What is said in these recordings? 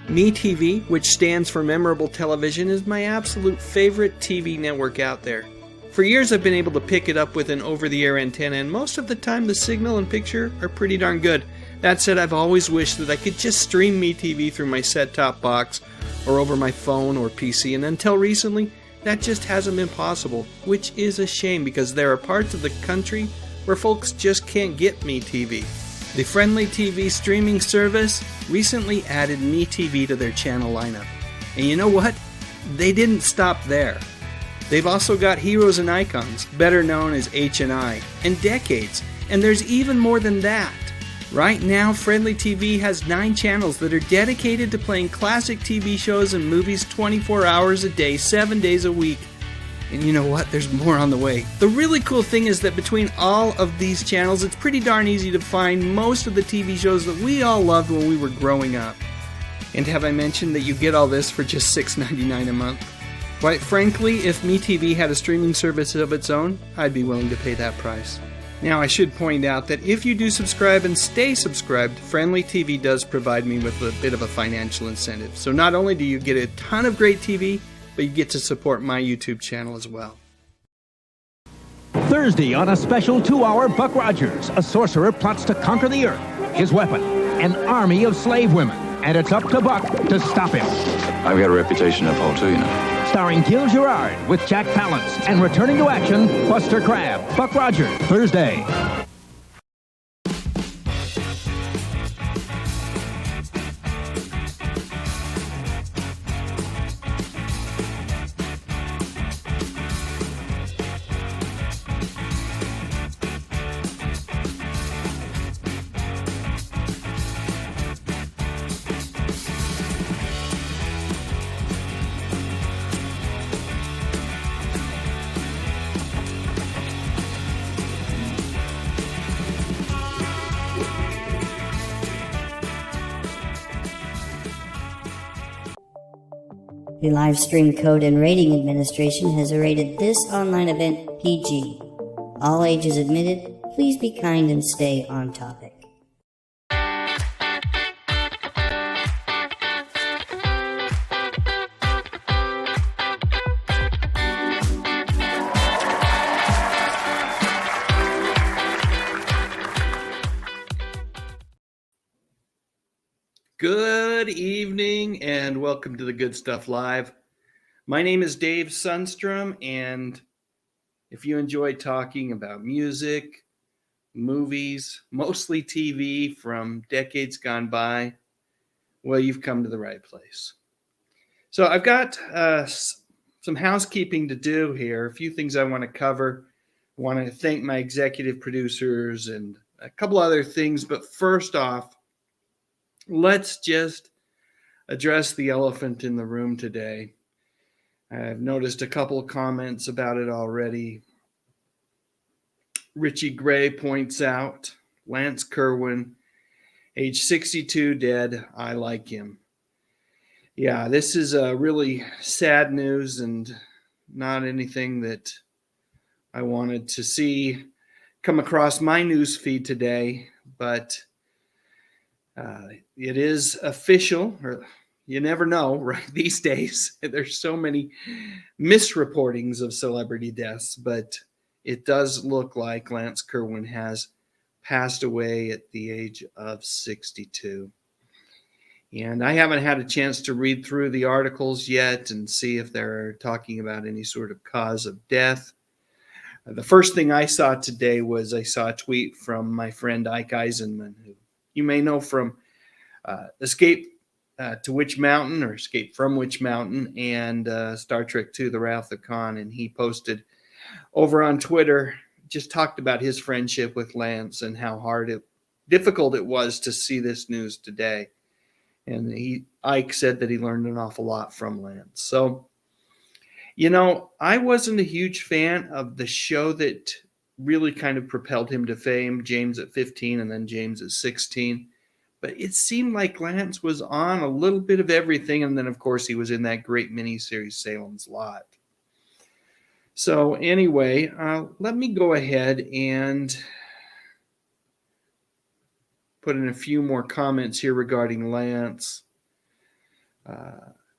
MeTV, which stands for Memorable Television, is my absolute favorite TV network out there. For years I've been able to pick it up with an over-the-air antenna, and most of the time the signal and picture are pretty darn good. That said, I've always wished that I could just stream MeTV through my set-top box or over my phone or PC, and until recently, that just hasn't been possible, which is a shame because there are parts of the country where folks just can't get MeTV. The Friendly TV streaming service recently added MeTV to their channel lineup. And you know what? They didn't stop there. They've also got Heroes and Icons, better known as H&I, and Decades, and there's even more than that. Right now, Friendly TV has 9 channels that are dedicated to playing classic TV shows and movies 24 hours a day, 7 days a week. And you know what? There's more on the way. The really cool thing is that between all of these channels, it's pretty darn easy to find most of the TV shows that we all loved when we were growing up. And have I mentioned that you get all this for just $6.99 a month? Quite frankly, if MeTV had a streaming service of its own, I'd be willing to pay that price. Now, I should point out that if you do subscribe and stay subscribed, Friendly TV does provide me with a bit of a financial incentive. So not only do you get a ton of great TV, but you get to support my YouTube channel as well. Thursday on a special 2-hour Buck Rogers, a sorcerer plots to conquer the earth. His weapon, an army of slave women. And it's up to Buck to stop him. I've got a reputation to uphold too, you know. Starring Gil Gerard with Jack Palance and returning to action, Buster Crabbe. Buck Rogers, Thursday. The Live Stream Code and Rating Administration has rated this online event PG. All ages admitted. Please be kind and stay on topic. Good evening and welcome to the Good Stuff Live. My name is Dave Sundstrom, and if you enjoy talking about music, movies, mostly TV from decades gone by, well, you've come to the right place. So I've got some housekeeping to do here, a few things I want to cover. I want to thank my executive producers and a couple other things, but first off, let's just address the elephant in the room today. I've noticed a couple of comments about it already. Richie Gray points out, Lance Kerwin, age 62, dead. I like him. Yeah, this is really sad news and not anything that I wanted to see come across my news feed today, but it is official, or you never know, right? These days, there's so many misreportings of celebrity deaths, but it does look like Lance Kerwin has passed away at the age of 62. And I haven't had a chance to read through the articles yet and see if they're talking about any sort of cause of death. The first thing I saw today was I saw a tweet from my friend Ike Eisenman, who you may know from Escape to Witch Mountain or Escape from Witch Mountain and Star Trek II, The Wrath of Khan. And he posted over on Twitter, just talked about his friendship with Lance and how difficult it was to see this news today. And Ike said that he learned an awful lot from Lance. So, you know, I wasn't a huge fan of the show that really kind of propelled him to fame, James at 15 and then James at 16. But it seemed like Lance was on a little bit of everything. And then, of course, he was in that great miniseries, Salem's Lot. So anyway, let me go ahead and put in a few more comments here regarding Lance.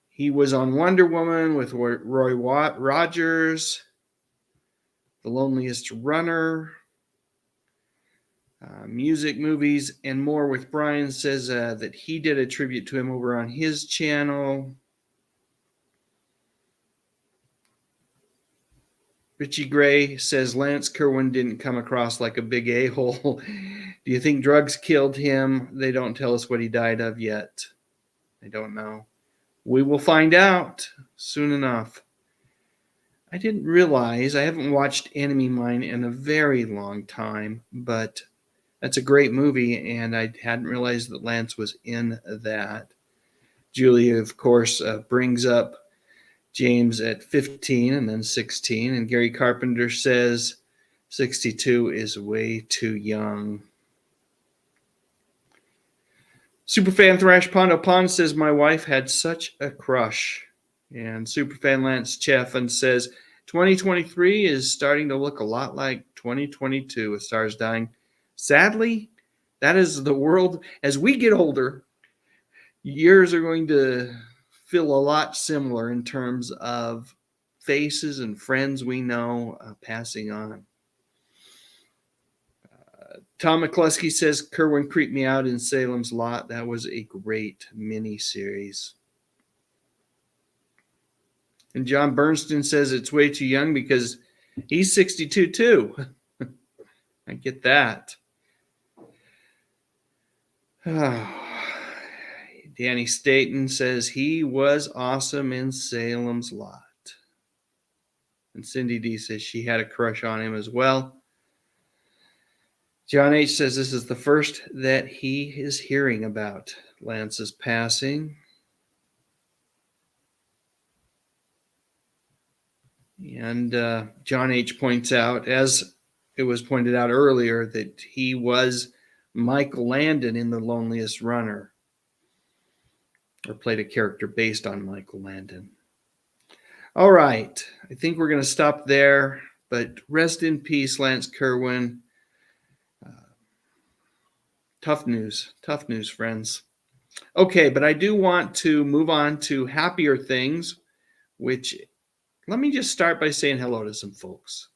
He was on Wonder Woman with Roy Rogers, The Loneliest Runner, music, movies, and more with Brian. Says that he did a tribute to him over on his channel. Richie Gray says Lance Kerwin didn't come across like a big a-hole. Do you think drugs killed him? They don't tell us what he died of yet. I don't know. We will find out soon enough. I didn't realize, I haven't watched Enemy Mine in a very long time, but that's a great movie, and I hadn't realized that Lance was in that. Julia, of course, brings up James at 15 and then 16, and Gary Carpenter says 62 is way too young. Superfan Thrash Pondo Pond says, my wife had such a crush. And Superfan Lance Chaffin says, 2023 is starting to look a lot like 2022 with stars dying. Sadly, that is the world. As we get older, years are going to feel a lot similar in terms of faces and friends we know passing on. Tom McCluskey says, Kerwin creeped me out in Salem's Lot. That was a great mini-series. And John Bernstein says it's way too young because he's 62 too. I get that. Danny Staten says he was awesome in Salem's Lot. And Cindy D says she had a crush on him as well. John H says this is the first that he is hearing about Lance's passing. And John H points out, as it was pointed out earlier, that he was Michael Landon in The Loneliest Runner, or played a character based on Michael Landon. All right, I think we're going to stop there, but rest in peace, Lance Kerwin. Tough news, friends. Okay, but I do want to move on to happier things, which, let me just start by saying hello to some folks.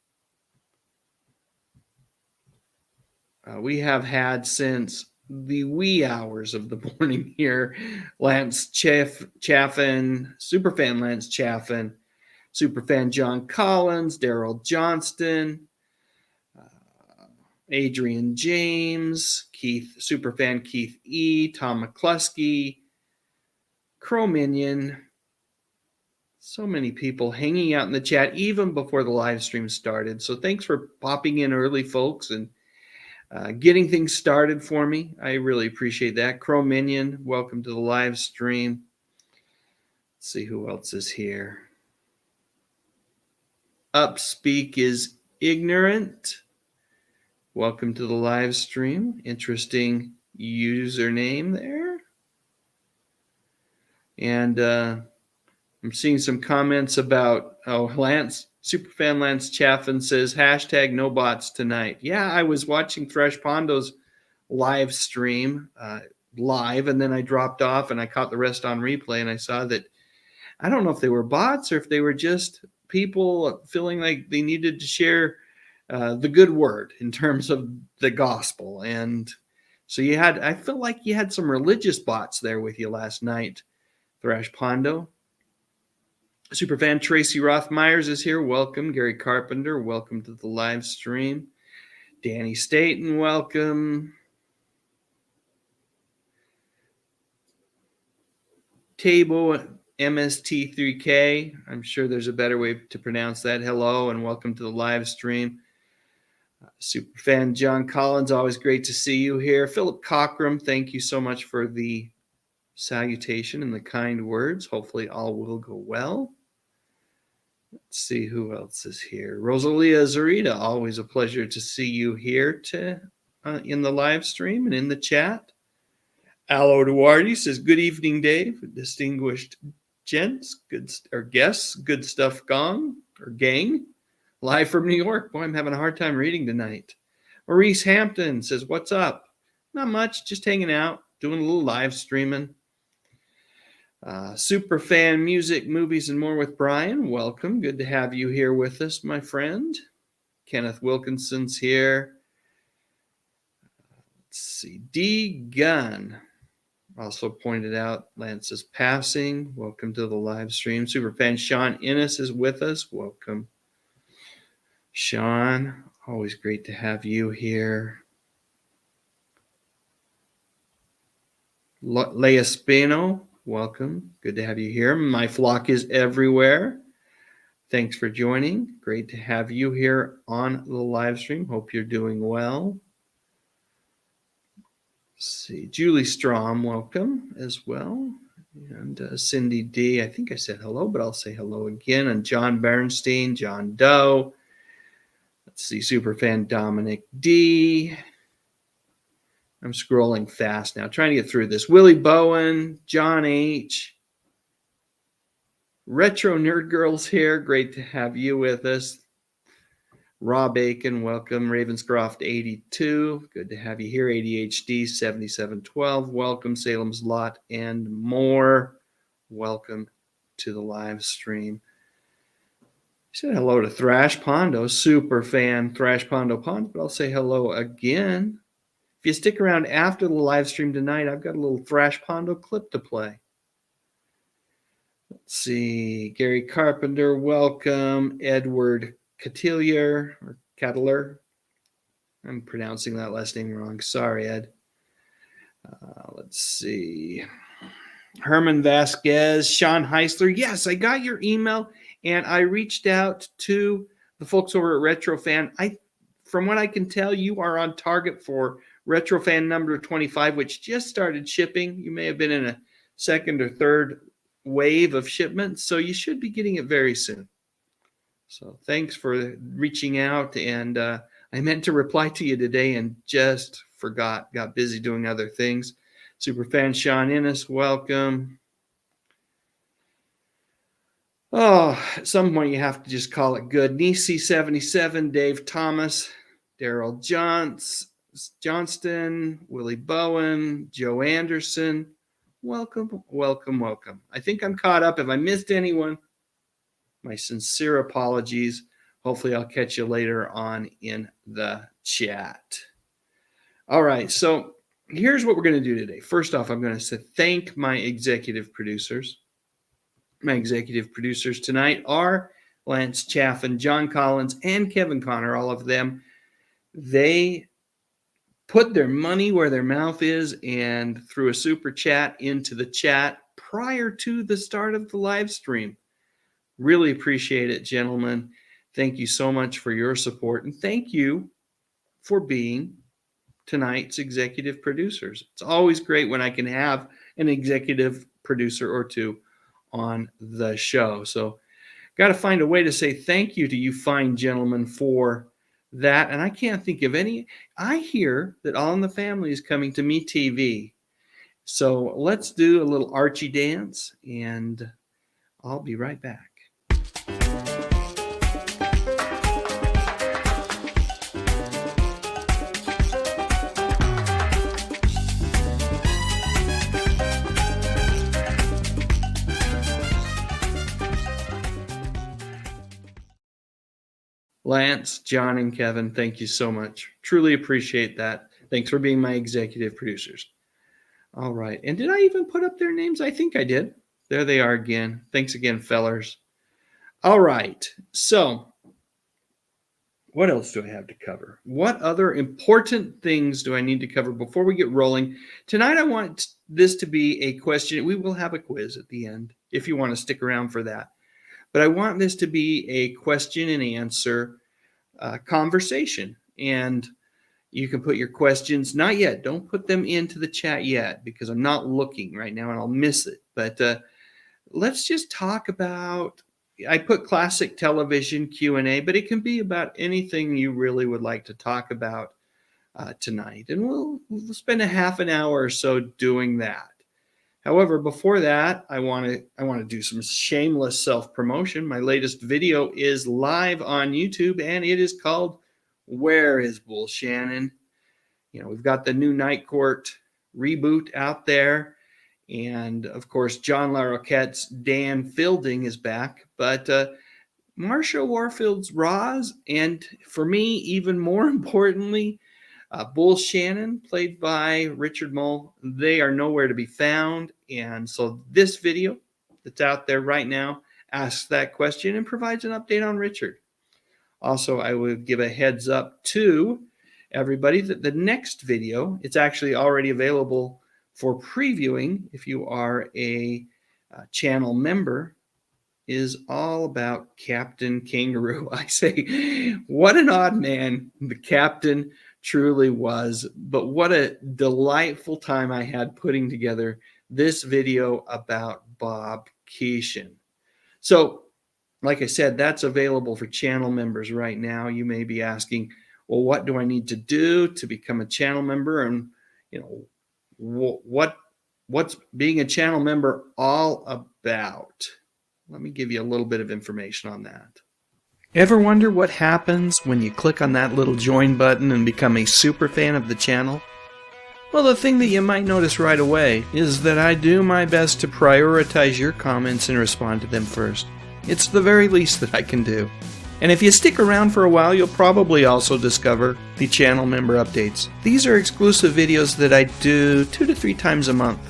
We have had since the wee hours of the morning here, Lance Chaffin, Superfan Lance Chaffin, Superfan John Collins, Daryl Johnston, Adrian James, Superfan Keith E., Tom McCluskey, Crow Minion. So many people hanging out in the chat even before the live stream started. So thanks for popping in early, folks, and getting things started for me. I really appreciate that. Crow Minion, welcome to the live stream. Let's see who else is here. Upspeak is ignorant. Welcome to the live stream. Interesting username there. And I'm seeing some comments about, Superfan Lance Chaffin says, hashtag no bots tonight. Yeah, I was watching Thresh Pondo's live stream live, and then I dropped off and I caught the rest on replay, and I saw that, I don't know if they were bots or if they were just people feeling like they needed to share the good word in terms of the gospel. And so I feel like you had some religious bots there with you last night, Thrash Pondo. Superfan Tracy Roth-Myers is here. Welcome. Gary Carpenter, welcome to the live stream. Danny Staten, welcome. Tabo MST3K, I'm sure there's a better way to pronounce that. Hello and welcome to the live stream. Superfan John Collins, always great to see you here. Philip Cockram, thank you so much for the salutation and the kind words. Hopefully all will go well. Let's see who else is here. Rosalia Zarita, always a pleasure to see you here in the live stream and in the chat. Aloe Duarte says, good evening, Dave. Distinguished gents, guests, good stuff gang. Live from New York. Boy, I'm having a hard time reading tonight. Maurice Hampton says, what's up? Not much, just hanging out, doing a little live streaming. Super fan music, movies, and more with Brian. Welcome. Good to have you here with us, my friend. Kenneth Wilkinson's here. Let's see. D. Gunn also pointed out Lance's passing. Welcome to the live stream. Superfan Sean Innes is with us. Welcome, Sean. Always great to have you here. Leia Spino, welcome. Good to have you here. My flock is everywhere. Thanks for joining. Great to have you here on the live stream. Hope you're doing well. Let's see, Julie Strom, welcome as well. And Cindy D, I think I said hello, but I'll say hello again. And John Bernstein, John Doe. Let's see, Superfan Dominic D. I'm scrolling fast now, trying to get through this. Willie Bowen, John H. Retro Nerd Girls here. Great to have you with us. Rob Aiken, welcome. Ravenscroft 82. Good to have you here. ADHD 7712. Welcome. Salem's Lot and more. Welcome to the live stream. Said hello to Thrash Pondo, super fan Thrash Pondo, but I'll say hello again. If you stick around after the live stream tonight, I've got a little Thrash Pondo clip to play. Let's see. Gary Carpenter, welcome. Edward Catilier, or Catiller. I'm pronouncing that last name wrong. Sorry, Ed. Let's see. Herman Vasquez, Sean Heisler. Yes, I got your email, and I reached out to the folks over at RetroFan. From what I can tell, you are on target for RetroFan number 25, which just started shipping. You may have been in a second or third wave of shipments, so you should be getting it very soon. So thanks for reaching out, and I meant to reply to you today and just forgot, got busy doing other things. Superfan Sean Innes, welcome. Oh, at some point you have to just call it good. Nisi77, Dave Thomas, Daryl Johnston, Willie Bowen, Joe Anderson. Welcome, welcome, welcome. I think I'm caught up. If I missed anyone, my sincere apologies. Hopefully I'll catch you later on in the chat. All right, so here's what we're going to do today. First off, I'm going to thank my executive producers. My executive producers tonight are Lance Chaffin, John Collins, and Kevin Connor, all of them. They put their money where their mouth is and threw a super chat into the chat prior to the start of the live stream. Really appreciate it, gentlemen. Thank you so much for your support, and thank you for being tonight's executive producers. It's always great when I can have an executive producer or two on the show. So got to find a way to say thank you to you fine gentlemen for that. And I can't think of any. I hear that All in the Family is coming to Me TV. So let's do a little Archie dance, and I'll be right back. Lance, John, and Kevin, thank you so much. Truly appreciate that. Thanks for being my executive producers. All right. And did I even put up their names? I think I did. There they are again. Thanks again, fellers. All right. So what else do I have to cover? What other important things do I need to cover before we get rolling? Tonight, I want this to be a question. We will have a quiz at the end if you want to stick around for that. But I want this to be a question and answer conversation. And you can put your questions, not yet. Don't put them into the chat yet because I'm not looking right now and I'll miss it. But let's just talk about, I put classic television Q&A, but it can be about anything you really would like to talk about tonight. And we'll spend a half an hour or so doing that. However, before that, I want to do some shameless self-promotion. My latest video is live on YouTube, and it is called Where is Bull Shannon? You know, we've got the new Night Court reboot out there, And of course, John LaRoquette's Dan Fielding is back, but Marsha Warfield's Roz, and for me, even more importantly, Bull Shannon, played by Richard Mole, they are nowhere to be found. And so this video that's out there right now asks that question and provides an update on Richard. Also, I would give a heads up to everybody that the next video, it's actually already available for previewing if you are a channel member, is all about Captain Kangaroo. I say, what an odd man the captain truly was, but what a delightful time I had putting together this video about Bob Keeshan. So, like I said, that's available for channel members right now. You may be asking, well, what do I need to do to become a channel member? And, you know, what's being a channel member all about? Let me give you a little bit of information on that. Ever wonder what happens when you click on that little join button and become a super fan of the channel? Well, the thing that you might notice right away is that I do my best to prioritize your comments and respond to them first. It's the very least that I can do. And if you stick around for a while, you'll probably also discover the channel member updates. These are exclusive videos that I do 2 to 3 times a month.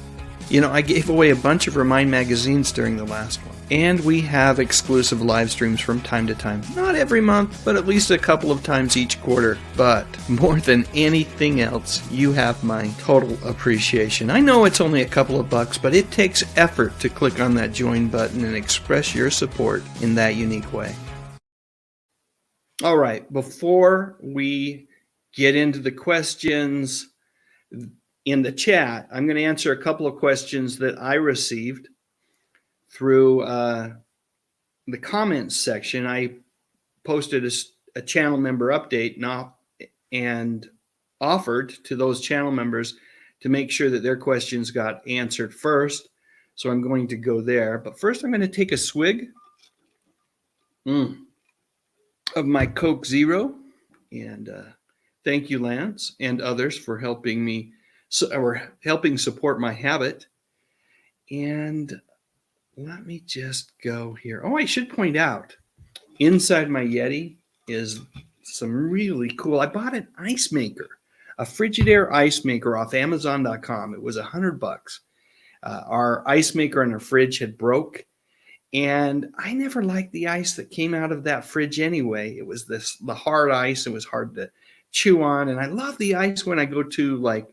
You know, I gave away a bunch of Remind magazines during the last one. And we have exclusive live streams from time to time. Not every month, but at least a couple of times each quarter. But more than anything else, you have my total appreciation. I know it's only a couple of bucks, but it takes effort to click on that join button and express your support in that unique way. All right, before we get into the questions in the chat, I'm going to answer a couple of questions that I received through the comments section. I posted a channel member update and offered to those channel members to make sure that their questions got answered first. So I'm going to go there. But first I'm going to take a swig of my Coke Zero. And thank you, Lance, and others for helping me or helping support my habit. And let me just go here. Oh, I should point out, inside my Yeti is some really cool. I bought an ice maker, a Frigidaire ice maker off Amazon.com. It was $100. Our ice maker in our fridge had broke, and I never liked the ice that came out of that fridge anyway. It was the hard ice. It was hard to chew on, and I love the ice when I go to like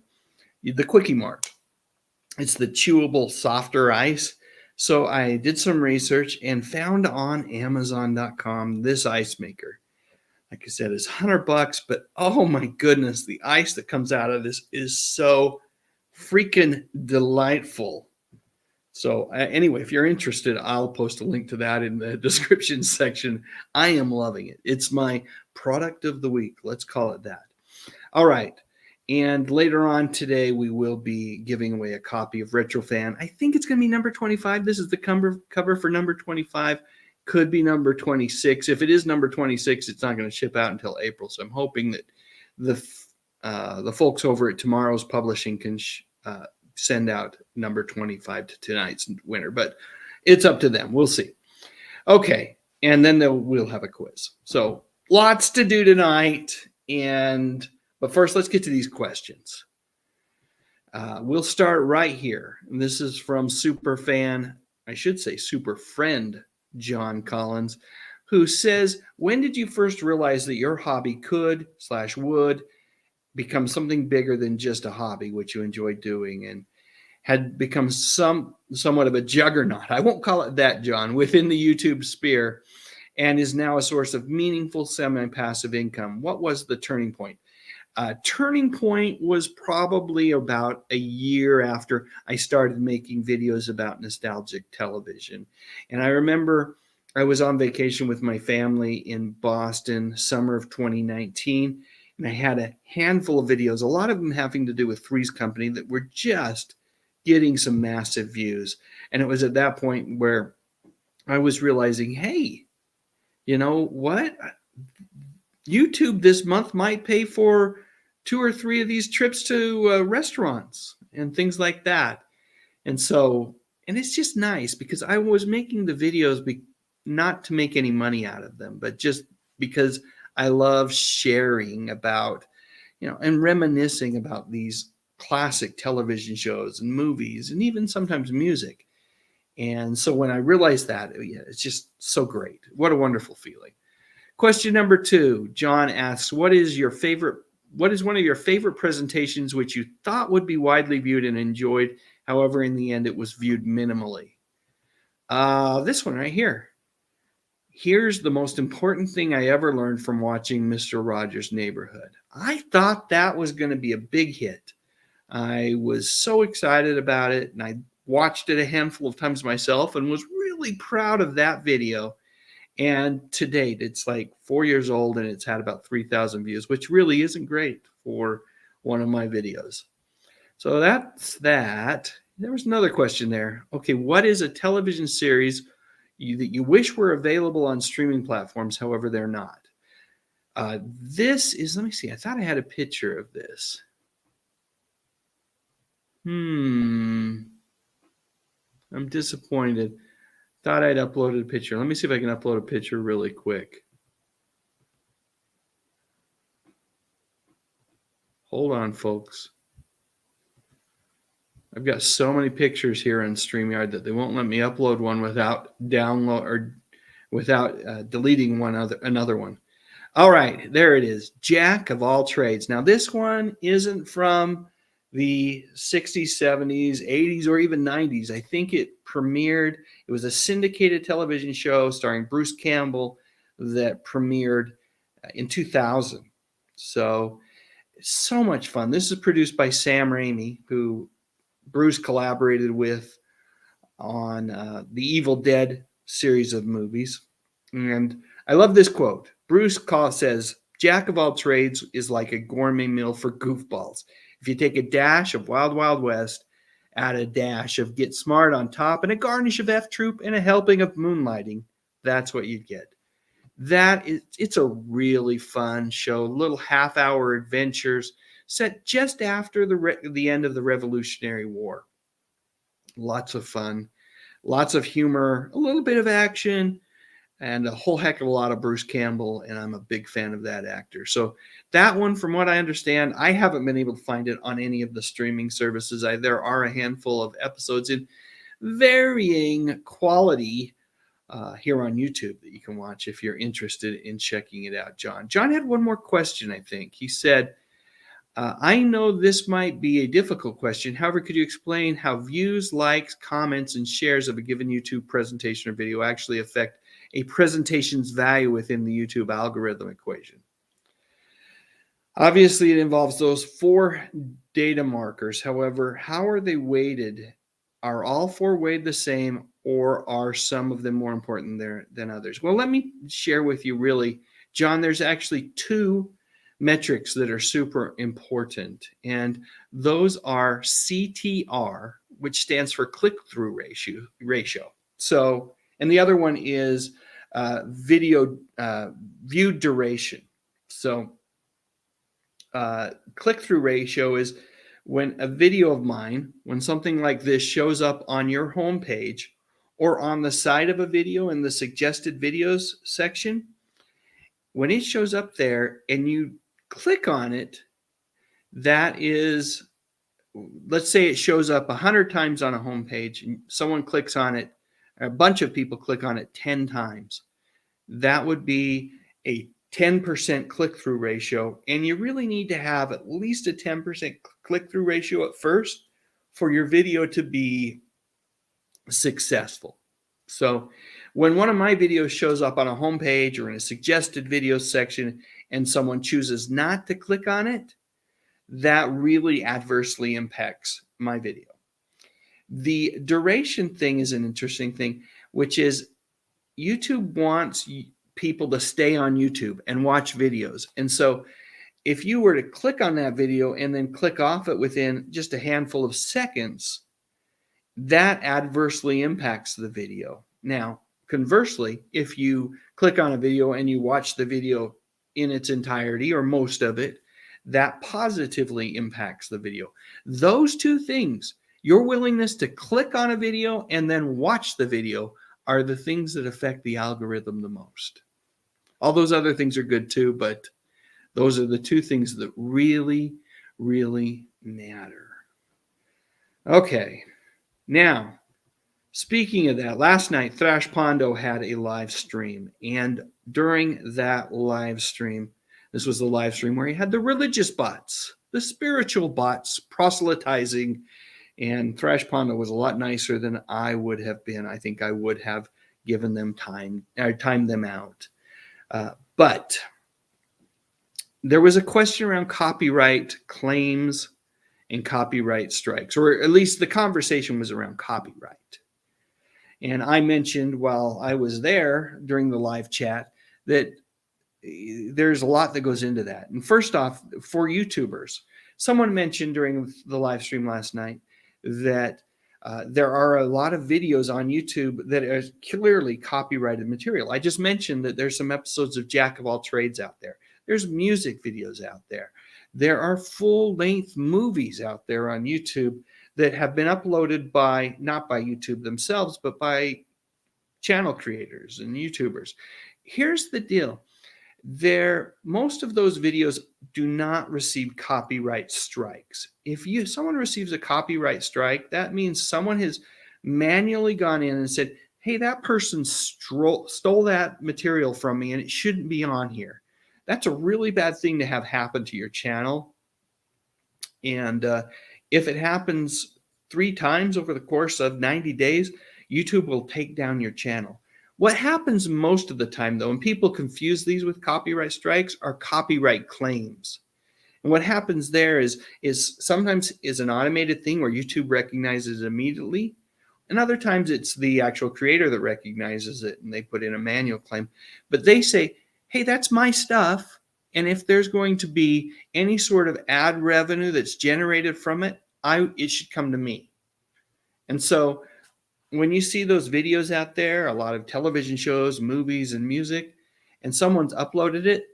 the Quickie Mart. It's the chewable, softer ice. So I did some research and found on Amazon.com this ice maker. Like I said, it's $100, but oh my goodness, the ice that comes out of this is so freaking delightful. So anyway, if you're interested, I'll post a link to that in the description section. I am loving it. It's my product of the week. Let's call it that. All right. And later on today, we will be giving away a copy of Retrofan. I think it's going to be number 25. This is the cover for number 25. Could be number 26. If it is number 26, it's not going to ship out until April. So I'm hoping that the folks over at Tomorrow's Publishing can send out number 25 to tonight's winner. But it's up to them. We'll see. Okay. And then we'll have a quiz. So lots to do tonight. But first, let's get to these questions. We'll start right here. And this is from super friend John Collins, who says, when did you first realize that your hobby could/would become something bigger than just a hobby, which you enjoyed doing and had become somewhat of a juggernaut? I won't call it that, John, within the YouTube sphere, and is now a source of meaningful semi-passive income. What was the turning point? Turning point was probably about a year after I started making videos about nostalgic television. And I remember I was on vacation with my family in Boston, summer of 2019, and I had a handful of videos, a lot of them having to do with Three's Company, that were just getting some massive views. And it was at that point where I was realizing, hey, you know what? YouTube this month might pay for 2 or 3 of these trips to restaurants and things like that. And so, and it's just nice because I was making the videos not to make any money out of them, but just because I love sharing about, and reminiscing about these classic television shows and movies and even sometimes music. And so when I realized that, yeah, it's just so great. What a wonderful feeling. Question number 2, John asks, what is one of your favorite presentations which you thought would be widely viewed and enjoyed? However, in the end, it was viewed minimally. This one right here. Here's the most important thing I ever learned from watching Mr. Rogers' Neighborhood. I thought that was going to be a big hit. I was so excited about it, and I watched it a handful of times myself and was really proud of that video. And to date, it's like 4 years old, and it's had about 3,000 views, which really isn't great for one of my videos. So that's that. There was another question there. Okay, what is a television series that you wish were available on streaming platforms, however, they're not? This is, let me see, I thought I had a picture of this. I'm disappointed. Thought I'd uploaded a picture. Let me see if I can upload a picture really quick. Hold on, folks. I've got so many pictures here on StreamYard that they won't let me upload one without deleting another one. All right, there it is. Jack of all trades. Now this one isn't from the 60s, 70s, 80s, or even 90s. I think it was a syndicated television show starring Bruce Campbell that premiered in 2000. So much fun. This is produced by Sam Raimi, who Bruce collaborated with on the Evil Dead series of movies. And I love this quote. Bruce says, Jack of all trades is like a gourmet meal for goofballs. If you take a dash of Wild Wild West, add a dash of Get Smart on top, and a garnish of F Troop, and a helping of Moonlighting, that's what you get. It's a really fun show, little half-hour adventures set just after the end of the Revolutionary War. Lots of fun, lots of humor, a little bit of action, and a whole heck of a lot of Bruce Campbell, and I'm a big fan of that actor. So that one, from what I understand, I haven't been able to find it on any of the streaming services. There are a handful of episodes in varying quality here on YouTube that you can watch if you're interested in checking it out, John. John had one more question, I think. He said, I know this might be a difficult question. However, could you explain how views, likes, comments, and shares of a given YouTube presentation or video actually affect a presentation's value within the YouTube algorithm equation? Obviously, it involves those 4 data markers. However, how are they weighted? Are all 4 weighed the same, or are some of them more important than others? Well, let me share with you really, John, there's actually 2 metrics that are super important, and those are CTR, which stands for click-through ratio. So, and the other one is video view duration. So click-through ratio is when a video of mine, when something like this shows up on your homepage or on the side of a video in the suggested videos section, when it shows up there and you click on it, that is, let's say it shows up 100 times on a homepage and someone clicks on it, a bunch of people click on it 10 times. That would be a 10% click-through ratio, and you really need to have at least a 10% click-through ratio at first for your video to be successful. So when one of my videos shows up on a homepage or in a suggested video section and someone chooses not to click on it, that really adversely impacts my video. The duration thing is an interesting thing, which is YouTube wants people to stay on YouTube and watch videos. And so if you were to click on that video and then click off it within just a handful of seconds, that adversely impacts the video. Now, conversely, if you click on a video and you watch the video in its entirety or most of it, that positively impacts the video. Those 2 things Your willingness to click on a video and then watch the video are the things that affect the algorithm the most. All those other things are good too, but those are the two things that really, really matter. Okay, now, speaking of that, last night Thrash Pondo had a live stream, and during that live stream, this was the live stream where he had the religious bots, the spiritual bots proselytizing, and Thrash Pondo was a lot nicer than I would have been. I think I would have given them time, or timed them out. But there was a question around copyright claims and copyright strikes, or at least the conversation was around copyright. And I mentioned while I was there during the live chat that there's a lot that goes into that. And first off, for YouTubers, someone mentioned during the live stream last night that there are a lot of videos on YouTube that are clearly copyrighted material. I just mentioned that there's some episodes of Jack of All Trades out there. There's music videos out there. There are full-length movies out there on YouTube that have been uploaded by, not by YouTube themselves, but by channel creators and YouTubers. Here's the deal. Most of those videos do not receive copyright strikes. If someone receives a copyright strike, that means someone has manually gone in and said, hey, that person stole that material from me and it shouldn't be on here. That's a really bad thing to have happen to your channel. And if it happens 3 times over the course of 90 days, YouTube will take down your channel. What happens most of the time, though, and people confuse these with copyright strikes, are copyright claims. And what happens there is sometimes is an automated thing where YouTube recognizes it immediately, and other times it's the actual creator that recognizes it and they put in a manual claim. But they say, hey, that's my stuff, and if there's going to be any sort of ad revenue that's generated from it, it should come to me. And so when you see those videos out there, a lot of television shows, movies, and music, and someone's uploaded it,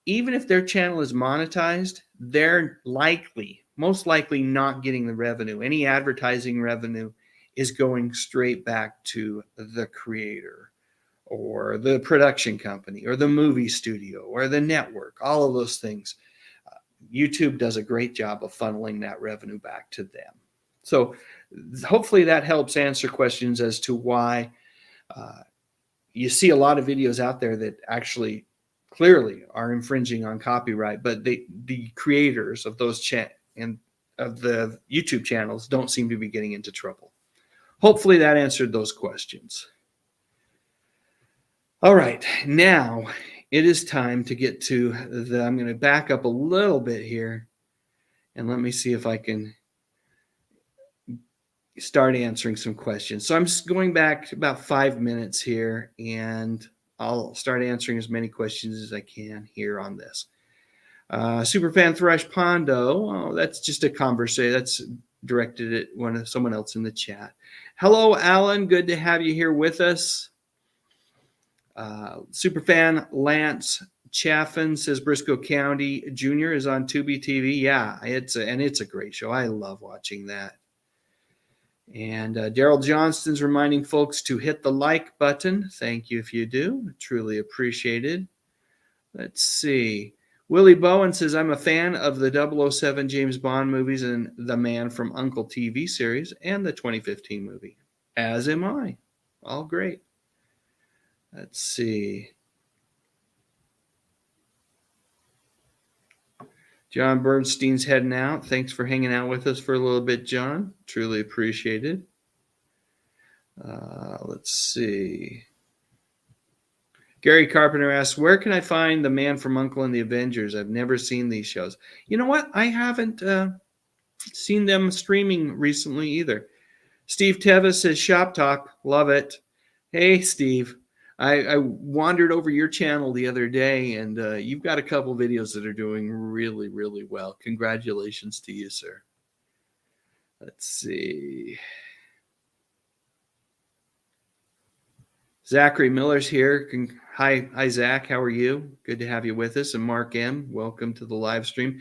even if their channel is monetized, they're most likely not getting the revenue. Any advertising revenue is going straight back to the creator or the production company or the movie studio or the network, all of those things. YouTube does a great job of funneling that revenue back to them. So hopefully that helps answer questions as to why you see a lot of videos out there that actually clearly are infringing on copyright, but the creators of those and of the YouTube channels don't seem to be getting into trouble. Hopefully that answered those questions. All right, now it is time to get to I'm going to back up a little bit here and let me see if I can start answering some questions. So I'm just going back about 5 minutes here, and I'll start answering as many questions as I can here on this. Superfan Thresh Pondo, that's just a conversation. That's directed at someone else in the chat. Hello, Alan. Good to have you here with us. Superfan Lance Chaffin says Briscoe County Jr. is on Tubi TV. Yeah, it's a great show. I love watching that. And Daryl Johnston's reminding folks to hit the like button. Thank you if you do. Truly appreciated. Let's see. Willie Bowen says, I'm a fan of the 007 James Bond movies and the Man from U.N.C.L.E. TV series and the 2015 movie. As am I. All great. Let's see. John Bernstein's heading out. Thanks for hanging out with us for a little bit, John. Truly appreciated. Let's see. Gary Carpenter asks, where can I find The Man from U.N.C.L.E. and the Avengers? I've never seen these shows. You know what? I haven't seen them streaming recently either. Steve Tevis says, Shop Talk. Love it. Hey, Steve. I wandered over your channel the other day, and you've got a couple videos that are doing really, really well. Congratulations to you, sir. Let's see. Zachary Miller's here. Hi, Zach. How are you? Good to have you with us. And Mark M., welcome to the live stream.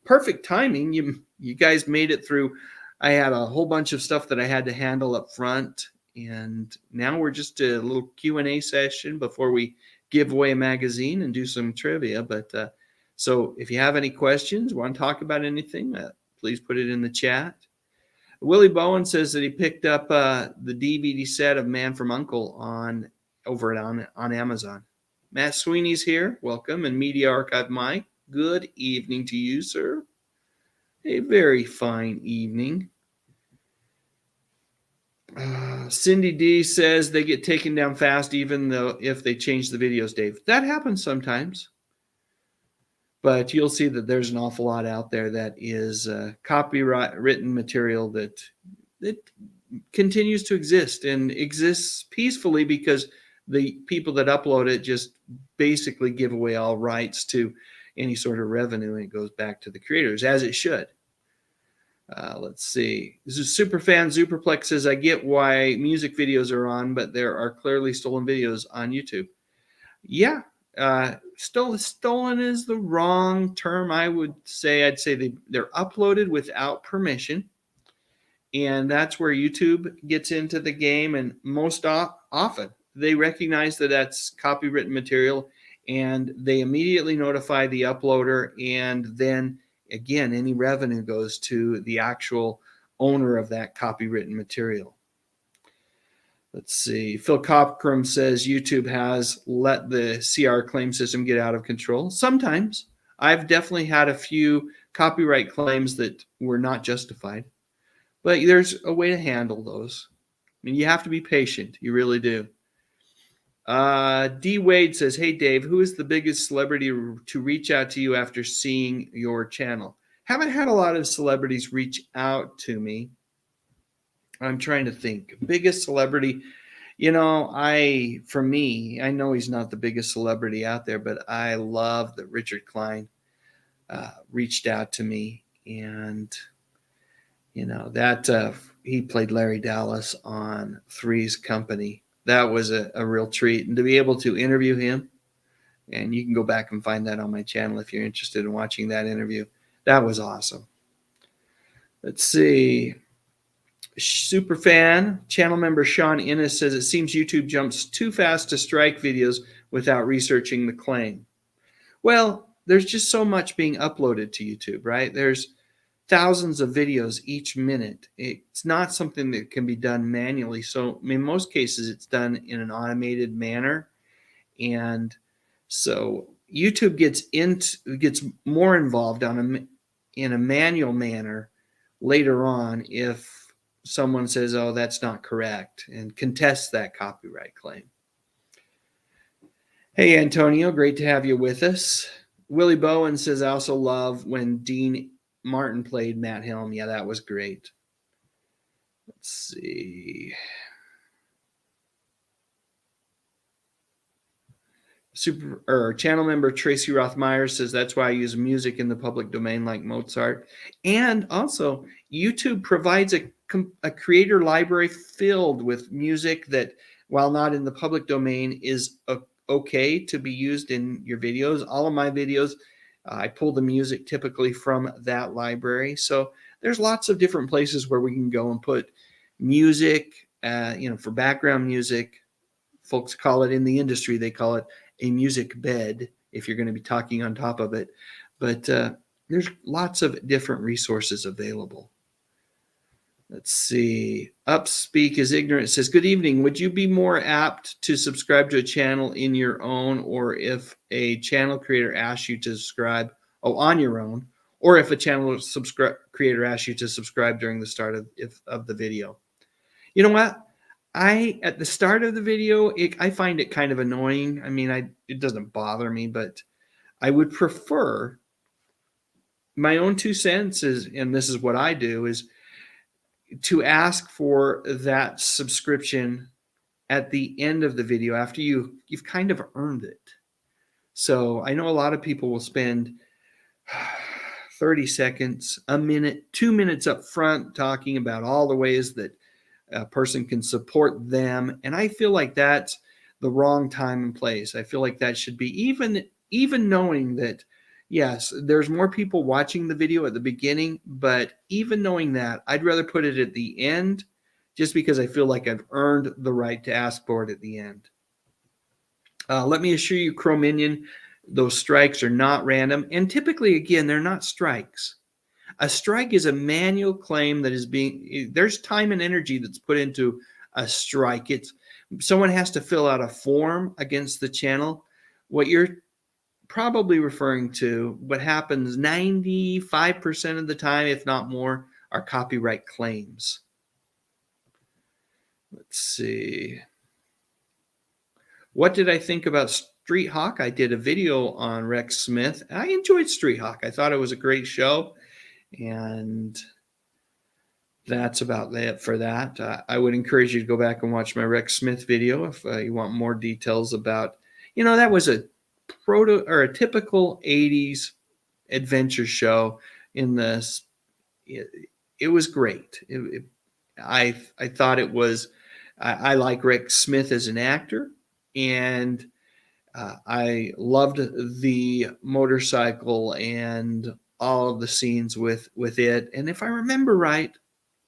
Perfect timing. You guys made it through I had a whole bunch of stuff that I had to handle up front, and now we're just a little Q&A session before we give away a magazine and do some trivia. But so if you have any questions, want to talk about anything, please put it in the chat. Willie Bowen says that he picked up the DVD set of Man from U.N.C.L.E. on Amazon. Matt Sweeney's here. Welcome. And Media Archive Mike. Good evening to you, sir. A very fine evening. Cindy D says they get taken down fast even though if they change the videos, Dave. That happens sometimes. But you'll see that there's an awful lot out there that is copyright written material that continues to exist and exists peacefully because the people that upload it just basically give away all rights to any sort of revenue, and it goes back to the creators, as it should. Let's see. This is Superfan Superplex says, I get why music videos are on, but there are clearly stolen videos on YouTube. Yeah. Stolen is the wrong term. I'd say they're uploaded without permission, and that's where YouTube gets into the game. And most often they recognize that that's copywritten material, and they immediately notify the uploader, and then again any revenue goes to the actual owner of that copywritten material. Let's see. Phil Cockrum says YouTube has let the CR claim system get out of control. Sometimes. I've definitely had a few copyright claims that were not justified. But there's a way to handle those. I mean, you have to be patient. You really do. D. Wade says, hey, Dave, who is the biggest celebrity to reach out to you after seeing your channel? Haven't had a lot of celebrities reach out to me. I'm trying to think. Biggest celebrity, for me, I know he's not the biggest celebrity out there, but I love that Richard Klein reached out to me, and that he played Larry Dallas on Three's Company. That was a real treat, and to be able to interview him, and you can go back and find that on my channel if you're interested in watching that interview. That was awesome. Let's see. Superfan channel member Sean Innes says it seems YouTube jumps too fast to strike videos without researching the claim. Well, there's just so much being uploaded to YouTube, right? There's thousands of videos each minute. It's not something that can be done manually. So in most cases, it's done in an automated manner. And so YouTube gets more involved in a manual manner later on if someone says, oh, that's not correct, and contests that copyright claim. Hey, Antonio, great to have you with us. Willie Bowen says, I also love when Dean Martin played Matt Helm. Yeah, that was great. Let's see. Channel member Tracy Rothmeyer says that's why I use music in the public domain like Mozart. And also, YouTube provides a creator library filled with music that, while not in the public domain, is okay to be used in your videos. All of my videos, I pull the music typically from that library. So there's lots of different places where we can go and put music, for background music. Folks call it in the industry, they call it a music bed if you're going to be talking on top of it. But there's lots of different resources available. Let's see. Upspeak is ignorant. Says, good evening. Would you be more apt to subscribe to a channel in your own, or if a channel creator asks you to subscribe on your own, or if a channel creator asks you to subscribe during the start of the video? You know what? At the start of the video, I find it kind of annoying. I mean, it doesn't bother me, but I would prefer my own 2 cents and this is what I do, is to ask for that subscription at the end of the video after you've kind of earned it. So I know a lot of people will spend 30 seconds, a minute, 2 minutes up front talking about all the ways that a person can support them. And I feel like that's the wrong time and place. I feel like that should be, even knowing that Yes, there's more people watching the video at the beginning, but even knowing that, I'd rather put it at the end just because I feel like I've earned the right to ask for it at the end. Let me assure you, Chrominion, those strikes are not random. And typically, again, they're not strikes. A strike is a manual claim that is there's time and energy that's put into a strike. Someone has to fill out a form against the channel. What you're probably referring to, what happens 95% of the time, if not more, are copyright claims. Let's see. What did I think about Street Hawk? I did a video on Rex Smith. I enjoyed Street Hawk. I thought it was a great show. And that's about it for that. I would encourage you to go back and watch my Rex Smith video if you want more details about, that was a typical 80s adventure show in this. It was great. I thought it was, I like Rex Smith as an actor, and I loved the motorcycle and all of the scenes with it. And if I remember right,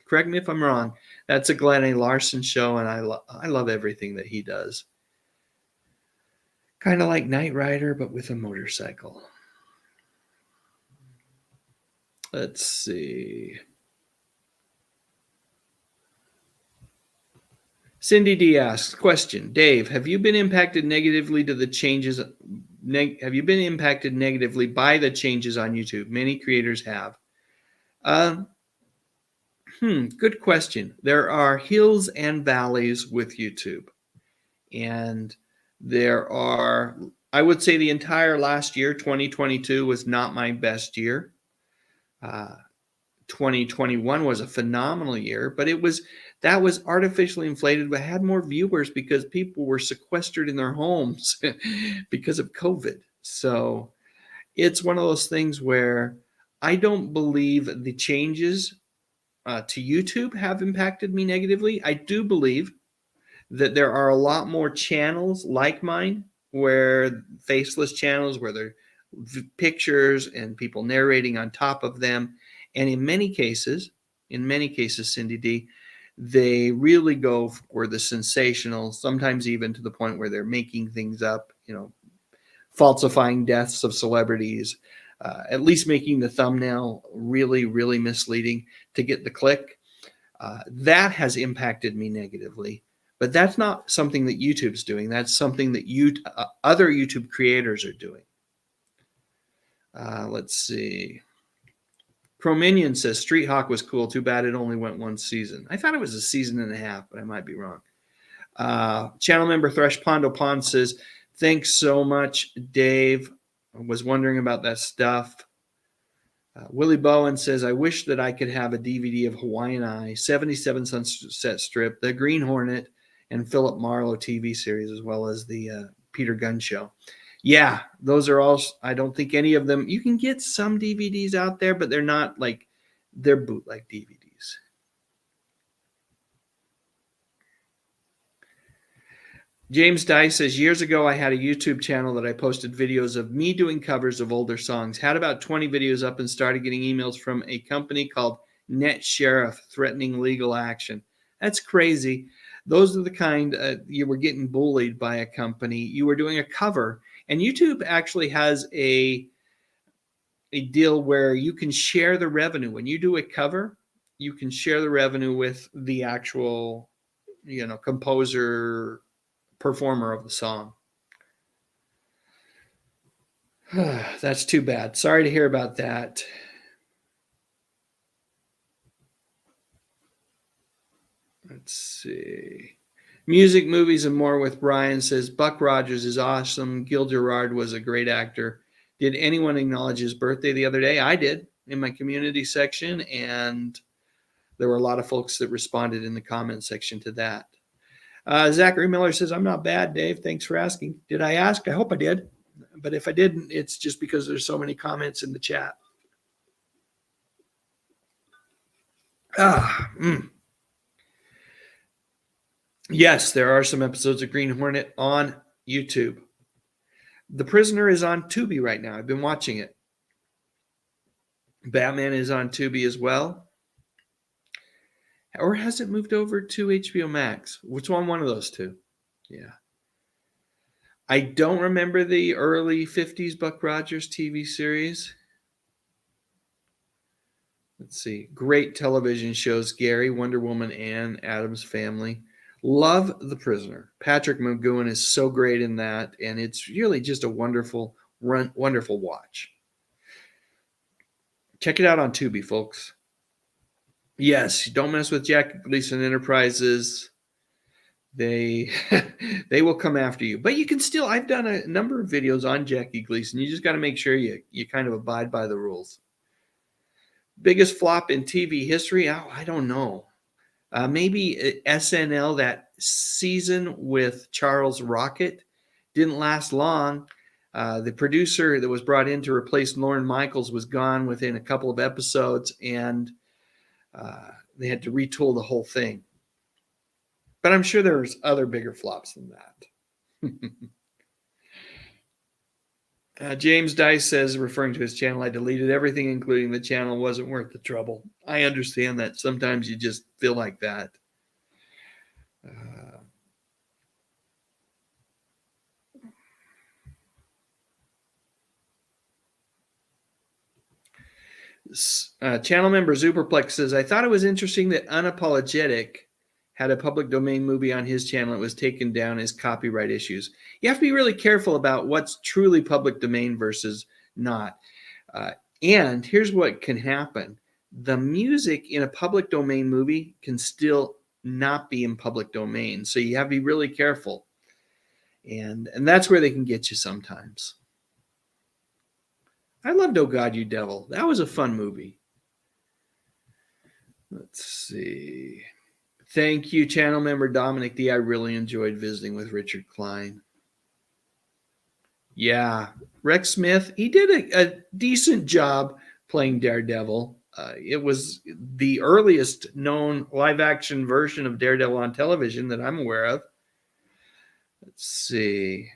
correct me if I'm wrong, that's a Glenn A. Larson show, and I love everything that he does. Kind of like Knight Rider, but with a motorcycle. Let's see. Cindy D asks, question, Dave, have you been impacted negatively by the changes on YouTube? Many creators have. Good question. There are hills and valleys with YouTube. And I would say the entire last year, 2022, was not my best year. 2021 was a phenomenal year, but that was artificially inflated. We had more viewers because people were sequestered in their homes because of COVID. So it's one of those things where I don't believe the changes to YouTube have impacted me negatively. I do believe that there are a lot more channels like mine, where faceless channels, where there are pictures and people narrating on top of them. And in many cases, Cindy D, they really go for the sensational, sometimes even to the point where they're making things up, falsifying deaths of celebrities, at least making the thumbnail really, really misleading to get the click. That has impacted me negatively. But that's not something that YouTube's doing. That's something that other YouTube creators are doing. Let's see. Chrominion says, Street Hawk was cool. Too bad it only went one season. I thought it was a season and a half, but I might be wrong. Channel member Thresh Pondo Pond says, thanks so much, Dave. I was wondering about that stuff. Willie Bowen says, I wish that I could have a DVD of Hawaiian Eye, 77 Sunset Strip, The Green Hornet, and Philip Marlowe TV series, as well as the Peter Gunn Show. Yeah, those are all, I don't think any of them, you can get some DVDs out there, but they're not they're bootleg DVDs. James Dye says, years ago, I had a YouTube channel that I posted videos of me doing covers of older songs. Had about 20 videos up and started getting emails from a company called Net Sheriff threatening legal action. That's crazy. Those are the kind you were getting bullied by a company. You were doing a cover. And YouTube actually has a deal where you can share the revenue. When you do a cover, you can share the revenue with the actual, composer, performer of the song. That's too bad. Sorry to hear about that. Let's see. Music, movies, and more with Brian says, Buck Rogers is awesome. Gil Gerard was a great actor. Did anyone acknowledge his birthday the other day? I did in my community section, and there were a lot of folks that responded in the comment section to that. Zachary Miller says, I'm not bad, Dave. Thanks for asking. Did I ask? I hope I did. But if I didn't, it's just because there's so many comments in the chat. Yes, there are some episodes of Green Hornet on YouTube. The Prisoner is on Tubi right now. I've been watching it. Batman is on Tubi as well. Or has it moved over to HBO Max? Which one? One of those two. Yeah. I don't remember the early 50s Buck Rogers TV series. Let's see. Great television shows: Gary, Wonder Woman, and Addams Family. Love The Prisoner. Patrick McGowan is so great in that, and it's really just a wonderful watch. Check it out on Tubi, folks. Yes, don't mess with Jackie Gleason Enterprises. They they will come after you. But you can still, I've done a number of videos on Jackie Gleason. You just got to make sure you kind of abide by the rules. Biggest flop in TV history? Oh, I don't know. Maybe SNL, that season with Charles Rocket, didn't last long. The producer that was brought in to replace Lorne Michaels was gone within a couple of episodes, and they had to retool the whole thing. But I'm sure there's other bigger flops than that. James Dice says, referring to his channel, I deleted everything, including the channel. Wasn't worth the trouble. I understand that. Sometimes you just feel like that. Channel member Superplex says, I thought it was interesting that Unapologetic had a public domain movie on his channel. It was taken down as copyright issues. You have to be really careful about what's truly public domain versus not. And here's what can happen. The music in a public domain movie can still not be in public domain. So you have to be really careful. And that's where they can get you sometimes. I loved Oh God, You Devil. That was a fun movie. Let's see. Thank you, channel member Dominic D. I really enjoyed visiting with Richard Klein. Yeah, Rex Smith, he did a decent job playing Daredevil. It was the earliest known live-action version of Daredevil on television that I'm aware of. Let's see.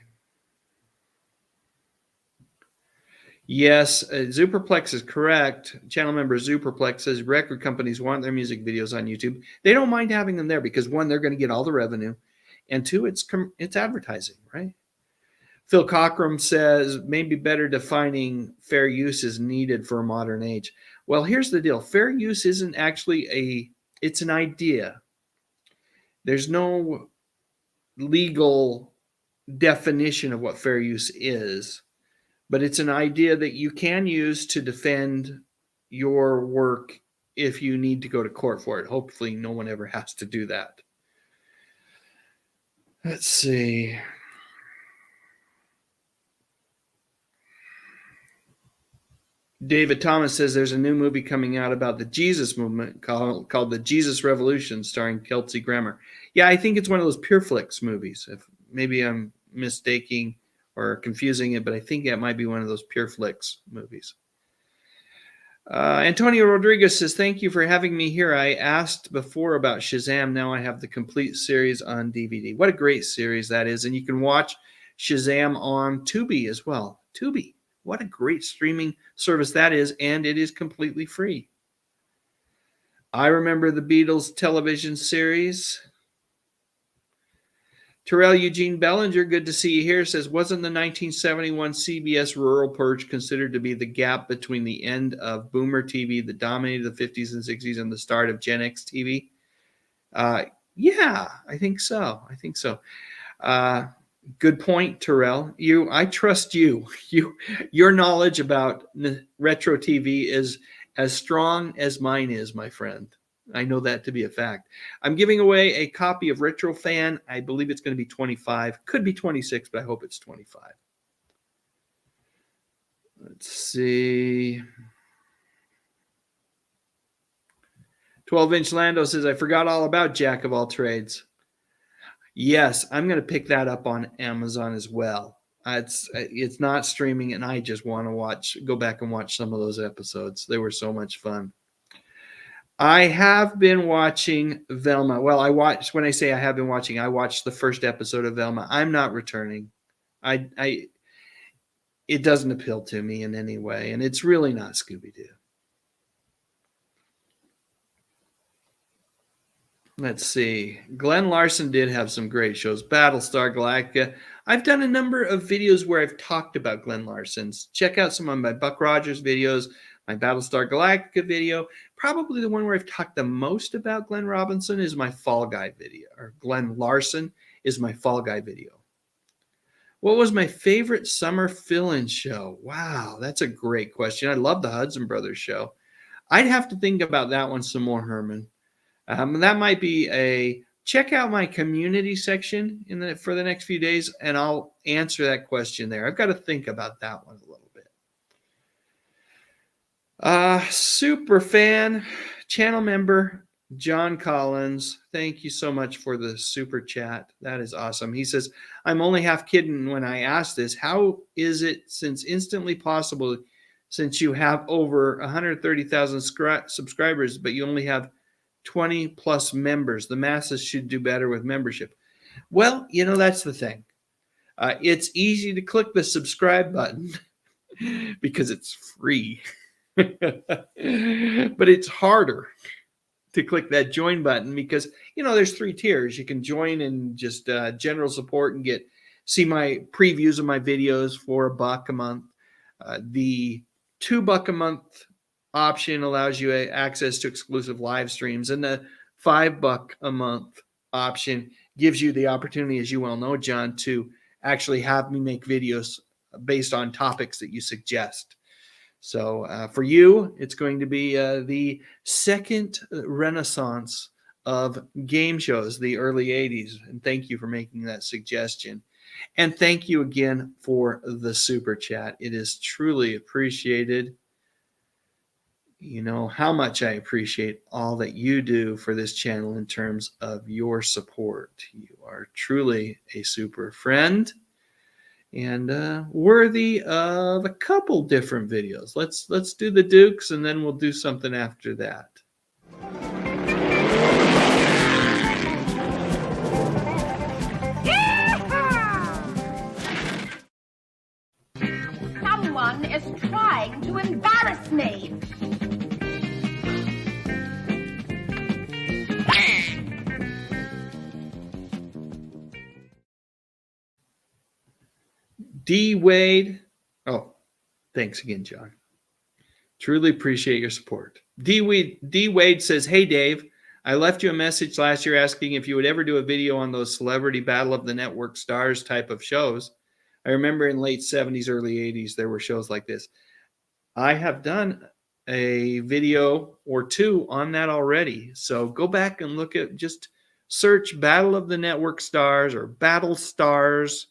Yes, Superplex is correct. Channel member Superplex says record companies want their music videos on YouTube. They don't mind having them there because, one, they're going to get all the revenue, and two, it's advertising, right? Phil Cockrum says maybe better defining fair use is needed for a modern age. Well, here's the deal. Fair use isn't actually it's an idea. There's no legal definition of what fair use is. But it's an idea that you can use to defend your work if you need to go to court for it. Hopefully no one ever has to do that. Let's see. David Thomas says there's a new movie coming out about the Jesus movement called The Jesus Revolution, starring Kelsey Grammer. Yeah, I think it's one of those PureFlix movies. If maybe I'm mistaking or confusing it, but I think it might be one of those PureFlix movies. Antonio Rodriguez says, thank you for having me here. I asked before about Shazam. Now I have the complete series on DVD. What a great series that is. And you can watch Shazam on Tubi as well. Tubi, what a great streaming service that is. And it is completely free. I remember the Beatles television series. Terrell Eugene Bellinger, good to see you here, says, wasn't the 1971 CBS Rural Purge considered to be the gap between the end of Boomer TV that dominated the 50s and 60s and the start of Gen X TV? Yeah, I think so. Good point, Terrell. I trust you. Your knowledge about retro TV is as strong as mine is, my friend. I know that to be a fact. I'm giving away a copy of Retro Fan. I believe it's going to be 25. Could be 26, but I hope it's 25. Let's see. 12-inch Lando says, I forgot all about Jack of all trades. Yes, I'm going to pick that up on Amazon as well. It's not streaming, and I just want to go back and watch some of those episodes. They were so much fun. I have been watching Velma. Well, I watched the first episode of Velma. I'm not returning. It doesn't appeal to me in any way, and it's really not Scooby-Doo. Let's see. Glenn Larson did have some great shows. Battlestar Galactica. I've done a number of videos where I've talked about Glenn Larson's. Check out some of my Buck Rogers videos, my Battlestar Galactica video. Probably the one where I've talked the most about Glenn Robinson is my Fall Guy video, or Glenn Larson is my Fall Guy video. What was my favorite summer fill-in show? Wow, that's a great question. I love the Hudson Brothers show. I'd have to think about that one some more, Herman. That might be a check out my community section for the next few days, and I'll answer that question there. I've got to think about that one a little bit. Super fan, channel member, John Collins. Thank you so much for the super chat. That is awesome. He says, I'm only half kidding when I ask this. How is it since instantly possible since you have over 130,000 subscribers, but you only have 20 plus members? The masses should do better with membership. Well, that's the thing. It's easy to click the subscribe button because it's free. But it's harder to click that join button because, there's 3 tiers. You can join in just general support and see my previews of my videos for $1 a month. The $2 a month option allows you access to exclusive live streams, and the $5 a month option gives you the opportunity, as you well know, John, to actually have me make videos based on topics that you suggest. So for you, it's going to be the second renaissance of game shows, the early 80s. And thank you for making that suggestion. And thank you again for the super chat. It is truly appreciated. You know how much I appreciate all that you do for this channel in terms of your support. You are truly a super friend and worthy of a couple different videos. Let's do the Dukes, and then we'll do something after that. Someone is trying to embarrass me. D. Wade. Oh, thanks again, John. Truly appreciate your support. D. Wade says, hey, Dave, I left you a message last year asking if you would ever do a video on those celebrity Battle of the Network Stars type of shows. I remember in late 70s, early 80s, there were shows like this. I have done a video or two on that already. So go back and look at, just search Battle of the Network Stars or Battle Stars,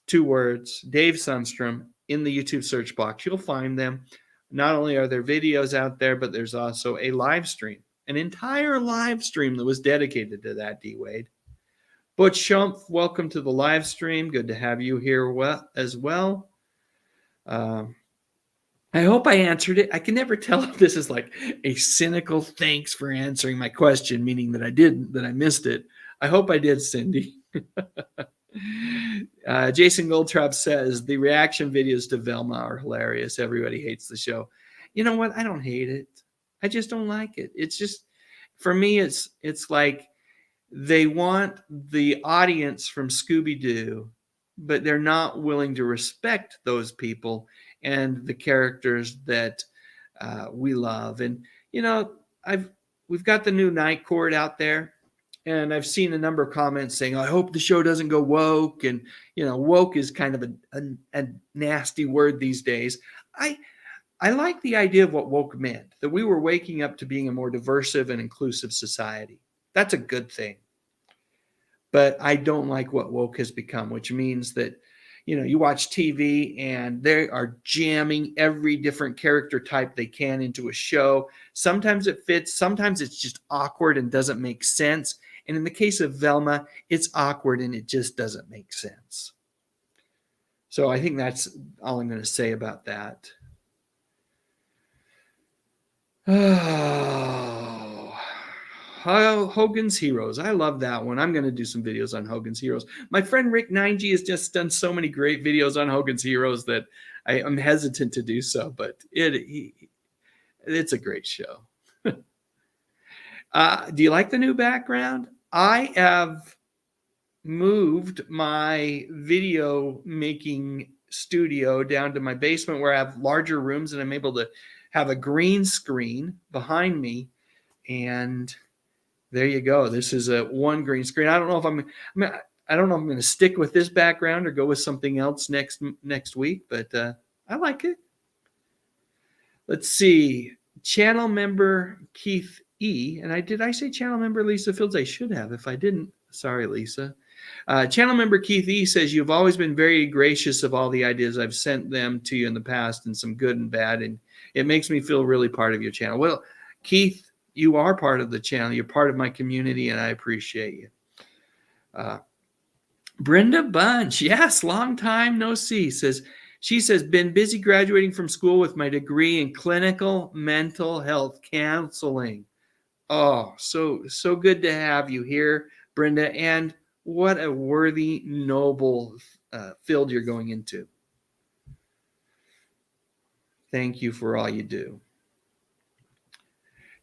2 words, Dave Sundstrom, in the YouTube search box. You'll find them. Not only are there videos out there, but there's also a live stream, an entire live stream that was dedicated to that, D. Wade. Butch Shump, welcome to the live stream. Good to have you here as well. I hope I answered it. I can never tell if this is like a cynical thanks for answering my question, meaning that I missed it. I hope I did, Cindy. Jason Goldtrap says the reaction videos to Velma are hilarious. Everybody hates the show. You know what? I don't hate it. I just don't like it. It's just, for me, it's like they want the audience from Scooby-Doo, but they're not willing to respect those people and the characters that we love. And, we've got the new Night Court out there. And I've seen a number of comments saying, I hope the show doesn't go woke. And, woke is kind of a nasty word these days. I like the idea of what woke meant, that we were waking up to being a more diverse and inclusive society. That's a good thing. But I don't like what woke has become, which means that, you watch TV and they are jamming every different character type they can into a show. Sometimes it fits. Sometimes it's just awkward and doesn't make sense. And in the case of Velma, it's awkward and it just doesn't make sense. So I think that's all I'm going to say about that. Oh, Hogan's Heroes. I love that one. I'm going to do some videos on Hogan's Heroes. My friend Rick 9G has just done so many great videos on Hogan's Heroes that I'm hesitant to do so, but it's a great show. Do you like the new background? I have moved my video making studio down to my basement where I have larger rooms and I'm able to have a green screen behind me. And there you go. This is a one green screen. I don't know if I'm going to stick with this background or go with something else next week, but I like it. Let's see. Channel member Keith E. And did I say channel member Lisa Fields? I should have. If I didn't, sorry, Lisa. Channel member Keith E. says, you've always been very gracious of all the ideas. I've sent them to you in the past, and some good and bad, and it makes me feel really part of your channel. Well, Keith, you are part of the channel. You're part of my community, and I appreciate you. Brenda Bunch, yes, long time no see, she says, been busy graduating from school with my degree in clinical mental health counseling. Oh, so good to have you here, Brenda, and what a worthy, noble field you're going into. Thank you for all you do.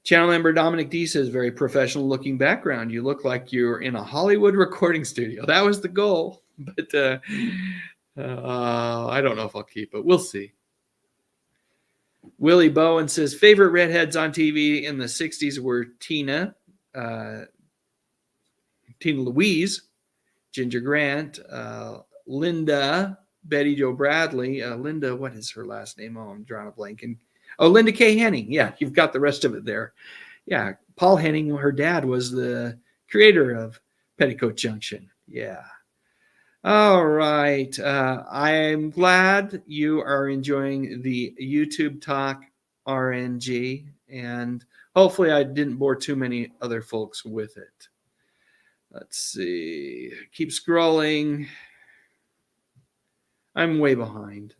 Channel member Dominic D says, very professional looking background. You look like you're in a Hollywood recording studio. That was the goal, but I don't know if I'll keep it. We'll see. Willie Bowen says, favorite redheads on TV in the 60s were Tina Louise, Ginger Grant, Linda, Betty Jo Bradley. Linda, what is her last name? Oh, I'm drawing a blank. Linda K. Henning. Yeah, you've got the rest of it there. Yeah, Paul Henning, her dad, was the creator of Petticoat Junction. Yeah. All right. I'm glad you are enjoying the YouTube Talk RNG, and hopefully I didn't bore too many other folks with it. Let's see. Keep scrolling. I'm way behind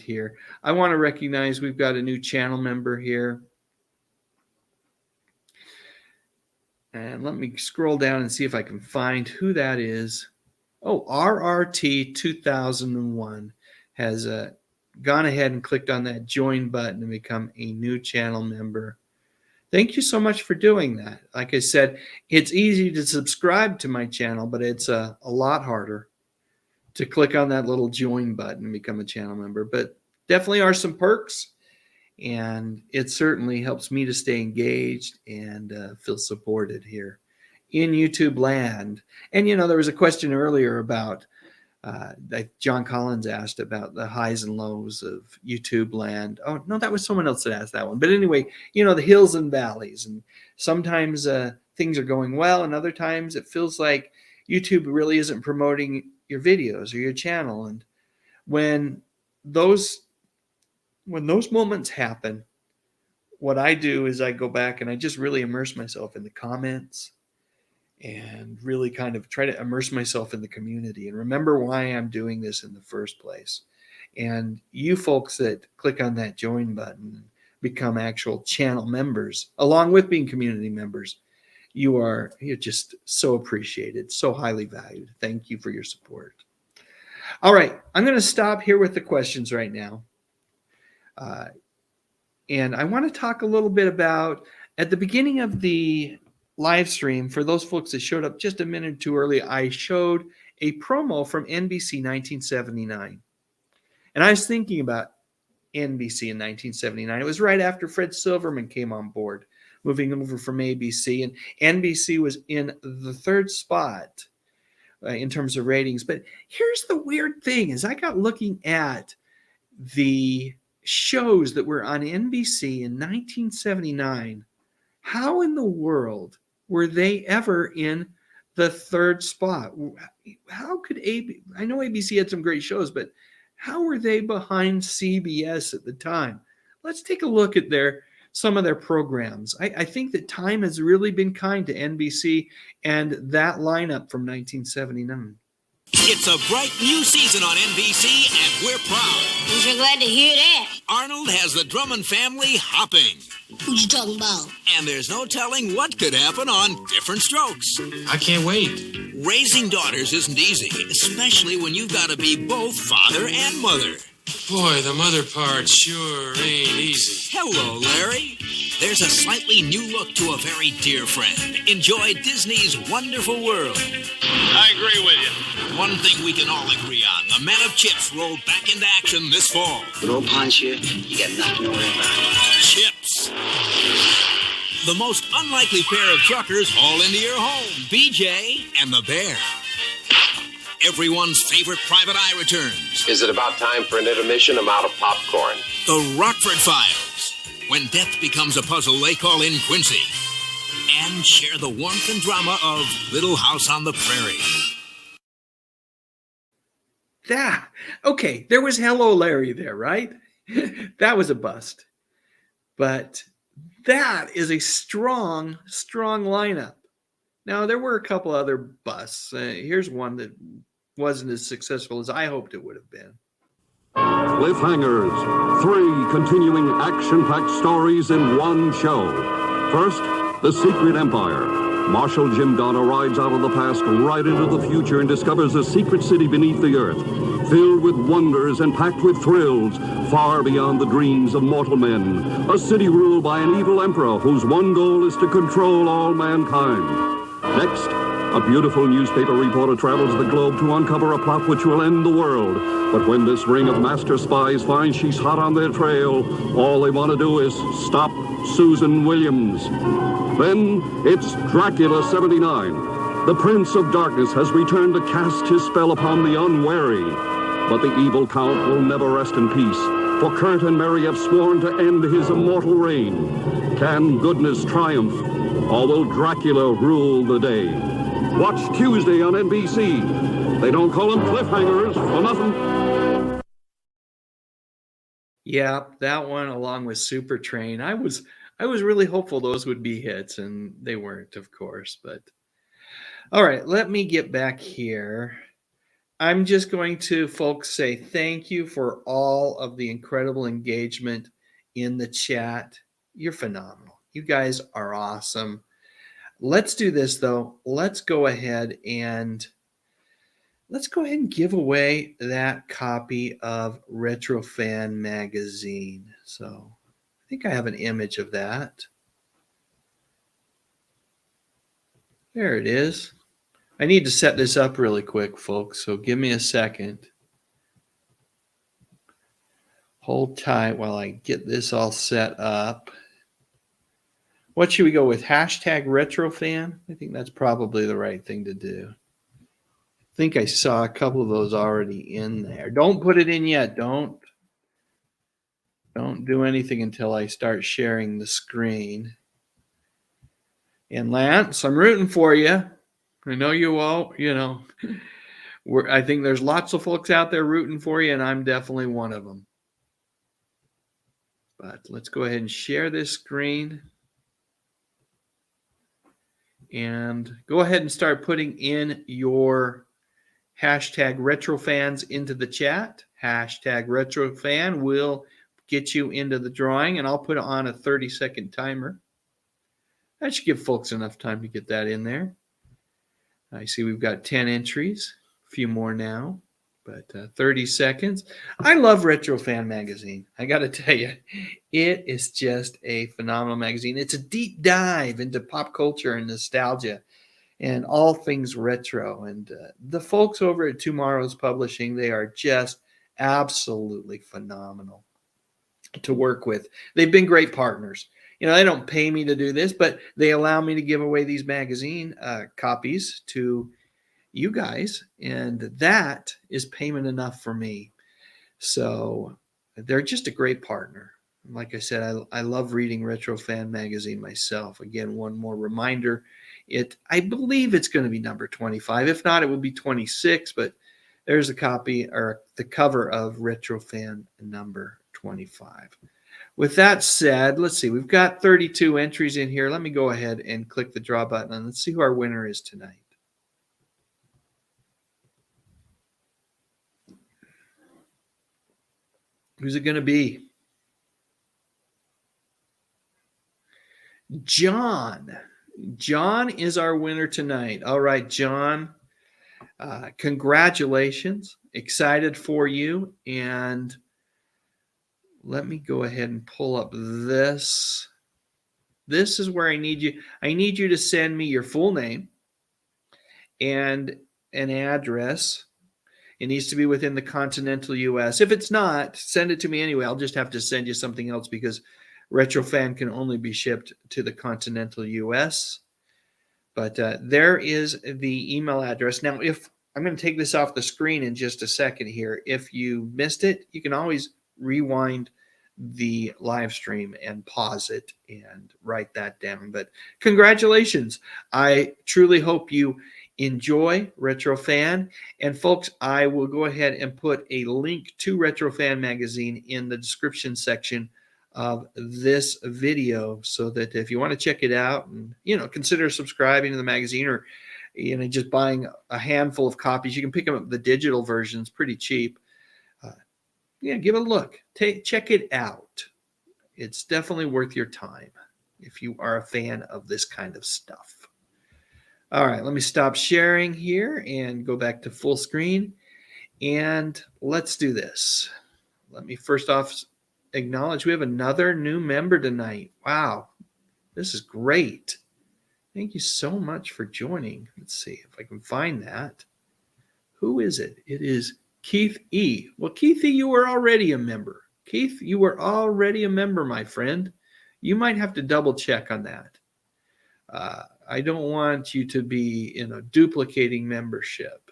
here. I want to recognize we've got a new channel member here. And let me scroll down and see if I can find who that is. Oh, RRT 2001 has gone ahead and clicked on that join button and become a new channel member. Thank you so much for doing that. Like I said, it's easy to subscribe to my channel, but it's a lot harder to click on that little join button and become a channel member. But definitely are some perks, and it certainly helps me to stay engaged and feel supported here in YouTube land. And, there was a question earlier about, that John Collins asked about the highs and lows of YouTube land. Oh, no, that was someone else that asked that one. But anyway, the hills and valleys. And sometimes things are going well, and other times it feels like YouTube really isn't promoting your videos or your channel. And when those moments happen, what I do is I go back and I just really immerse myself in the comments and really kind of try to immerse myself in the community and remember why I'm doing this in the first place. And you folks that click on that join button and become actual channel members, along with being community members, you're just so appreciated, so highly valued. Thank you for your support. All right, I'm going to stop here with the questions right now. And I want to talk a little bit about, at the beginning of the live stream, for those folks that showed up just a minute too early, I showed a promo from NBC 1979. And I was thinking about NBC in 1979. It was right after Fred Silverman came on board, moving over from ABC, and NBC was in the third spot in terms of ratings. But here's the weird thing, is I got looking at the shows that were on NBC in 1979. How in the world were they ever in the third spot? How could I know ABC had some great shows, but how were they behind CBS at the time? Let's take a look at some of their programs. I think that time has really been kind to NBC and that lineup from 1979. It's a bright new season on NBC, and we're proud. I'm sure glad to hear that. Arnold has the Drummond family hopping. Who you talking about? And there's no telling what could happen on Different Strokes. I can't wait. Raising daughters isn't easy, especially when you've got to be both father and mother. Boy, the mother part sure ain't easy. Hello, Larry. there's a slightly new look to a very dear friend. Enjoy Disney's Wonderful World. I agree with you. One thing we can all agree on, the Men of Chips roll back into action this fall. Little punch here, you got nothing to worry about. Chips. The most unlikely pair of truckers haul into your home, BJ and the Bear. Everyone's favorite private eye returns. Is it about time for an intermission? I'm out of popcorn. The Rockford Files. When death becomes a puzzle, they call in Quincy. And share the warmth and drama of Little House on the Prairie. Okay, there was Hello Larry there, right? That was a bust. But that is a strong lineup. Now, there were a couple other busts. Here's one that wasn't as successful as I hoped it would have been. Cliffhangers. 3 continuing action-packed stories in one show. First, The Secret Empire. Marshal Jim Donner rides out of the past right into the future and discovers a secret city beneath the earth, filled with wonders and packed with thrills, far beyond the dreams of mortal men. A city ruled by an evil emperor whose one goal is to control all mankind. Next, a beautiful newspaper reporter travels the globe to uncover a plot which will end the world. But when this ring of master spies finds she's hot on their trail, all they want to do is stop Susan Williams. Then it's Dracula 79. The Prince of Darkness has returned to cast his spell upon the unwary. But the evil Count will never rest in peace, for Kurt and Mary have sworn to end his immortal reign. Can goodness triumph, or will Dracula rule the day? Watch Tuesday on NBC. They don't call them cliffhangers for nothing. Yeah, that one along with Super Train. I was really hopeful those would be hits, and they weren't, of course. But all right, let me get back here. I'm just going to, folks, say thank you for all of the incredible engagement in the chat. You're phenomenal. You guys are awesome. Let's do this, though. Let's go ahead and give away that copy of Retro Fan magazine. So I think I have an image of that. There it is. I need to set this up really quick, folks, so give me a second. Hold tight while I get this all set up. What should we go with? Hashtag RetroFan? I think that's probably the right thing to do. I think I saw a couple of those already in there. Don't put it in yet. Don't do anything until I start sharing the screen. And Lance, I'm rooting for you. I know you all, I think there's lots of folks out there rooting for you, and I'm definitely one of them. But let's go ahead and share this screen. And go ahead and start putting in your hashtag RetroFans into the chat. Hashtag RetroFan will get you into the drawing, and I'll put on a 30-second timer. That should give folks enough time to get that in there. I see we've got 10 entries, a few more now, but 30 seconds. I love Retro Fan magazine. I got to tell you, it is just a phenomenal magazine. It's a deep dive into pop culture and nostalgia and all things retro. And the folks over at Tomorrow's Publishing, they are just absolutely phenomenal to work with. They've been great partners. They don't pay me to do this, but they allow me to give away these magazine copies to you guys, and that is payment enough for me. So they're just a great partner. Like I said, I love reading Retro Fan magazine myself. Again, one more reminder, I believe it's going to be number 25. If not, it would be 26, but there's a copy or the cover of Retro Fan number 25. With that said, let's see. We've got 32 entries in here. Let me go ahead and click the draw button, and let's see who our winner is tonight. Who's it going to be? John. John is our winner tonight. All right, John. Congratulations. Excited for you. And let me go ahead and pull up this This is where I need you. I need you to send me your full name and an address. It needs to be within the continental U.S. If it's not, send it to me anyway. I'll just have to send you something else because Retrofan can only be shipped to the continental U.S. But there is the email address. Now, if I'm going to take this off the screen in just a second here. If you missed it, you can always rewind the live stream and pause it and write that down. But congratulations. I truly hope you enjoy Retrofan. And folks, I will go ahead and put a link to Retrofan magazine in the description section of this video so that if you want to check it out and, consider subscribing to the magazine or, just buying a handful of copies, you can pick them up the digital versions pretty cheap. Give it a look. Check it out. It's definitely worth your time if you are a fan of this kind of stuff. All right, let me stop sharing here and go back to full screen. And let's do this. Let me first off acknowledge we have another new member tonight. Wow, this is great. Thank you so much for joining. Let's see if I can find that. Who is it? It is Keith E. Well, Keith E., you were already a member. Keith, you were already a member, my friend. You might have to double check on that. I don't want you to be, duplicating membership.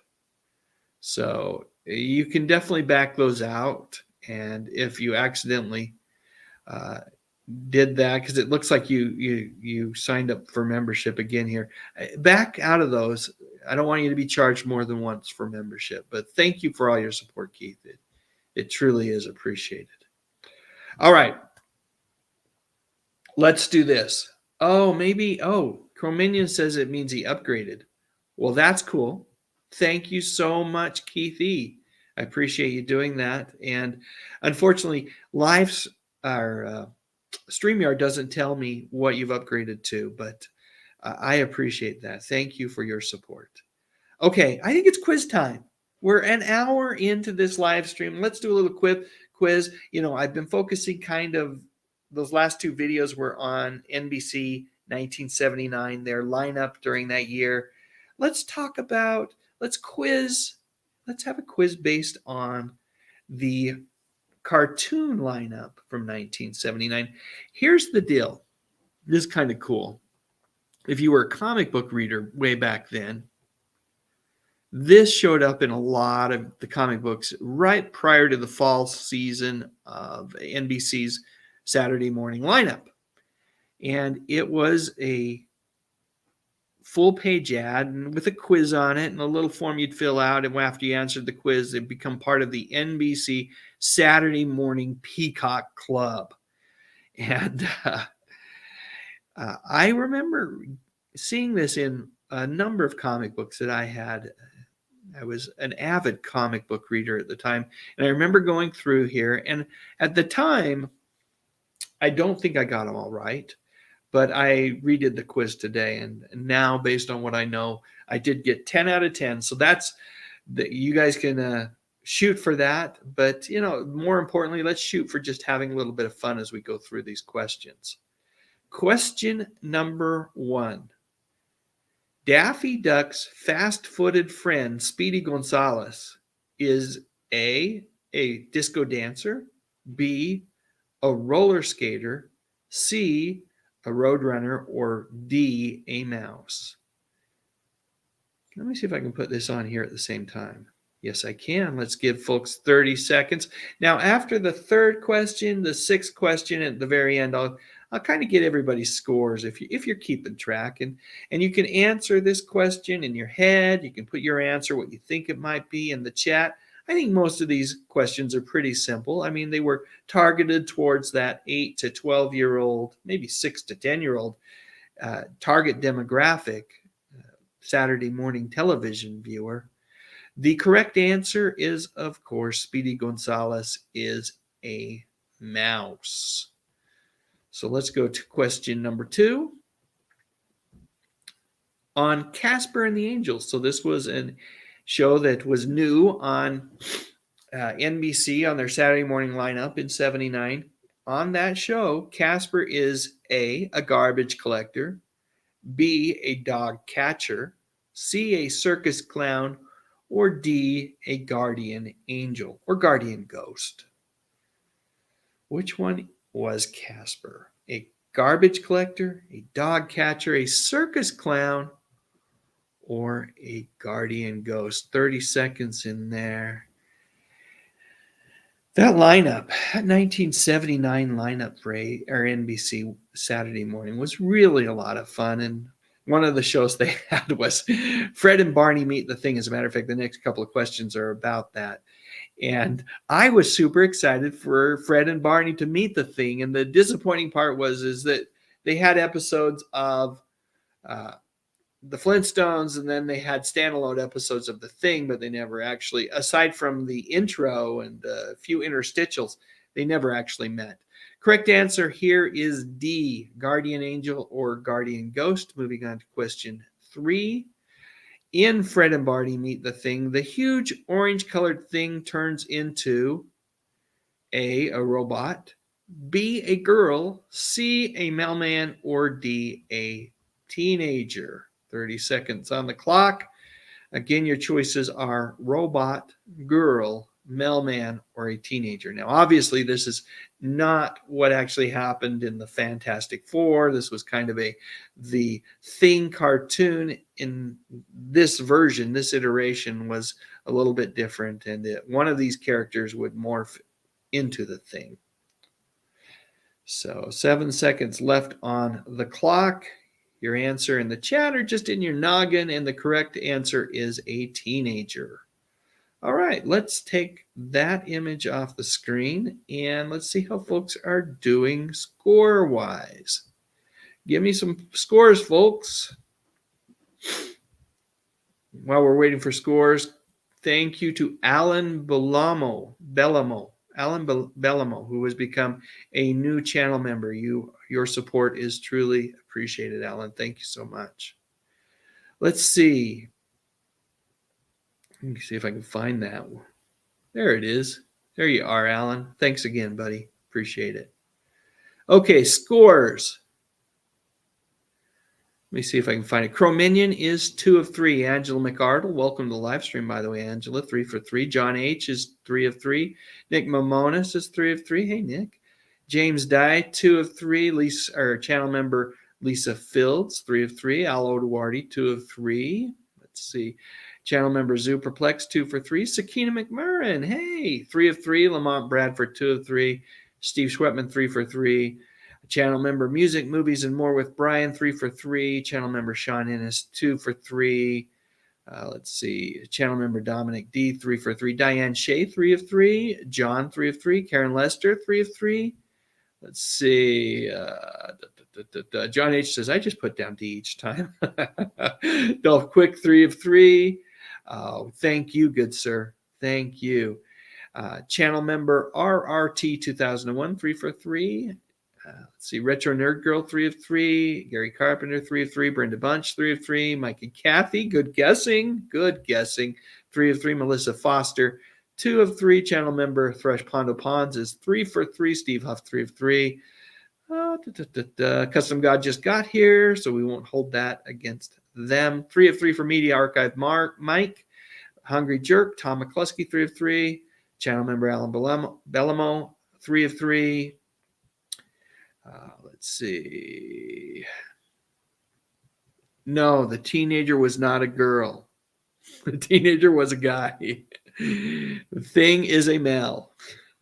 So you can definitely back those out. And if you accidentally did that, because it looks like you signed up for membership again here, back out of those. I don't want you to be charged more than once for membership. But thank you for all your support, Keith. It truly is appreciated. All right. Let's do this. Chrominion says it means he upgraded. Well, that's cool. Thank you so much, Keith E. I appreciate you doing that. And unfortunately, StreamYard doesn't tell me what you've upgraded to, but I appreciate that. Thank you for your support. Okay, I think it's quiz time. We're an hour into this live stream. Let's do a little quiz. I've been focusing those last two videos were on NBC 1979, their lineup during that year. Let's have a quiz based on the cartoon lineup from 1979. Here's the deal. This is kind of cool. If you were a comic book reader way back then, this showed up in a lot of the comic books right prior to the fall season of NBC's Saturday morning lineup. And it was a full-page ad and with a quiz on it and a little form you'd fill out. And after you answered the quiz, it'd become part of the NBC Saturday Morning Peacock Club. And I remember seeing this in a number of comic books that I had. I was an avid comic book reader at the time. And I remember going through here. And at the time, I don't think I got them all right. But I redid the quiz today. And now, based on what I know, I did get 10 out of 10. So you guys can shoot for that. But, more importantly, let's shoot for just having a little bit of fun as we go through these questions. Question number 1. Daffy Duck's fast-footed friend, Speedy Gonzales, is A, disco dancer, B, a roller skater, C, a roadrunner, or D, a mouse. Let me see if I can put this on here at the same time. Yes, I can. Let's give folks 30 seconds. Now, after the third question, the sixth question, at the very end, I'll kind of get everybody's scores if you're keeping track. And you can answer this question in your head. You can put your answer, what you think it might be, in the chat. I think most of these questions are pretty simple. I mean, they were targeted towards that 8 to 12-year-old, maybe 6 to 10-year-old target demographic, Saturday morning television viewer. The correct answer is, of course, Speedy Gonzales is a mouse. So let's go to question number 2. On Casper and the Angels. So this was a show that was new on NBC on their Saturday morning lineup in 79. on that show, Casper is A, a garbage collector, B, a dog catcher, C, a circus clown, or D, a guardian angel or guardian ghost. Which one was Casper? A garbage collector, a dog catcher, a circus clown, or a guardian ghost? 30 seconds in there. That lineup, that 1979 lineup for NBC Saturday morning was really a lot of fun. And one of the shows they had was Fred and Barney Meet the Thing. As a matter of fact, the next couple of questions are about that. And I was super excited for Fred and Barney to meet the Thing. And the disappointing part is that they had episodes of the Flintstones, and then they had standalone episodes of The Thing, but they never actually, aside from the intro and a few interstitials, they never actually met. Correct answer here is D, guardian angel or guardian ghost. Moving on to question 3. In Fred and Barney Meet the Thing, the huge orange-colored thing turns into A, a robot, B, a girl, C, a mailman, or D, a teenager. 30 seconds on the clock. Again, your choices are robot, girl, mailman, or a teenager. Now, obviously, this is not what actually happened in the Fantastic Four. This was kind of the Thing cartoon. In this version, this iteration was a little bit different, and one of these characters would morph into the Thing. So 7 seconds left on the clock. Your answer in the chat or just in your noggin, and the correct answer is a teenager. All right, let's take that image off the screen, and let's see how folks are doing score-wise. Give me some scores, folks. While we're waiting for scores, thank you to Alan Bellamo, who has become a new channel member. Your support is truly appreciated, Alan. Thank you so much. Let's see. Let me see if I can find that. There it is. There you are, Alan. Thanks again, buddy. Appreciate it. Okay, scores. Let me see if I can find it. Cro-Minion is 2 of 3. Angela McArdle, welcome to the live stream, by the way, Angela, 3 for 3. John H. is 3 of 3. Nick Mamonis is 3 of 3. Hey, Nick. James Dye, 2 of 3. Channel member Lisa Fields, 3 of 3. Al Oduardi, 2 of 3. Let's see. Channel member Zoo Perplex, 2 for 3. Sakina McMurrin, hey, 3 of 3. Lamont Bradford, 2 of 3. Steve Schwetman, 3 for 3. Channel member Music, Movies, and More with Brian, 3 for 3. Channel member Sean Ennis, 2 for 3. Let's see. Channel member Dominic D, 3 for 3. Diane Shea, 3 of 3. John, 3 of 3. Karen Lester, 3 of 3. Let's see. John H says, I just put down D each time. Dolph Quick, 3 of 3. Thank you, good sir. Thank you. Channel member RRT 2001, 3 for 3. Let's see. Retro Nerd Girl, 3 of 3. Gary Carpenter, 3 of 3. Brenda Bunch, 3 of 3. Mike and Kathy, good guessing. Good guessing. 3 of 3. Melissa Foster, 2 of 3. Channel member Thresh Pondo Ponds is 3 for 3. Steve Huff, 3 of 3. Custom God just got here, so we won't hold that against them. 3 of 3 for Media Archive Mike. Hungry Jerk, Tom McCluskey, 3 of 3. Channel member Alan Bellamo, 3 of 3. Let's see. No, the teenager was not a girl. The teenager was a guy. The Thing is a male.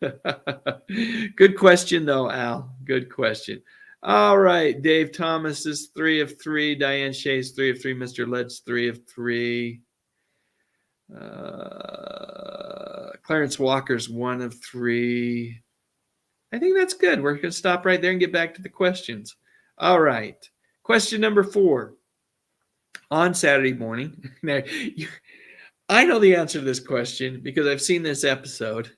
Good question, though, Al. Good question. All right. Dave Thomas is 3 of 3. Diane Shea's 3 of 3. Mr. Led's 3 of 3. Clarence Walker's 1 of 3. I think that's good. We're going to stop right there and get back to the questions. All right. Question number 4. On Saturday morning. Now, I know the answer to this question because I've seen this episode,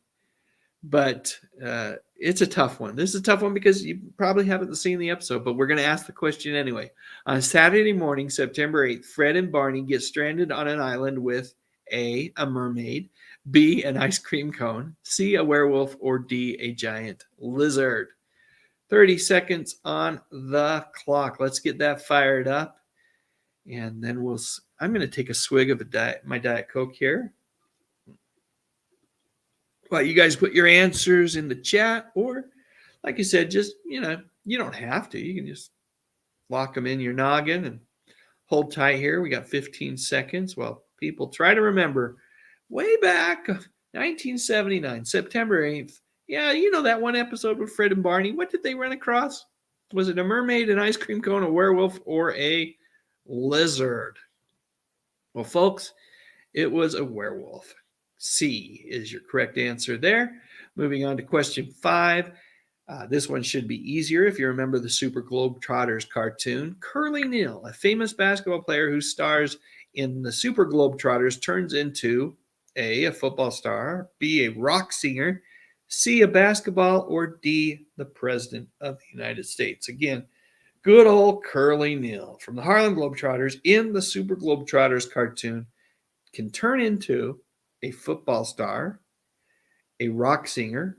but it's a tough one. This is a tough one because you probably haven't seen the episode, but we're going to ask the question anyway. On Saturday morning, September 8th, Fred and Barney get stranded on an island with A, a mermaid, B, an ice cream cone, C, a werewolf, or D, a giant lizard. 30 seconds on the clock. Let's get that fired up. And then I'm going to take a swig of my Diet Coke here. Well, you guys put your answers in the chat, or like I said, just, you don't have to. You can just lock them in your noggin and hold tight here. We got 15 seconds. Well, people try to remember way back 1979, September 8th. Yeah, that one episode with Fred and Barney. What did they run across? Was it a mermaid, an ice cream cone, a werewolf, or a lizard? Well, folks, it was a werewolf. C is your correct answer there. Moving on to question 5. This one should be easier if you remember the Super Globetrotters cartoon. Curly Neal, a famous basketball player who stars in the Super Globetrotters, turns into A, football star, B, a rock singer, C, a basketball, or D, the President of the United States. Again, good old Curly Neal from the Harlem Globetrotters in the Super Globetrotters cartoon can turn into a football star, a rock singer,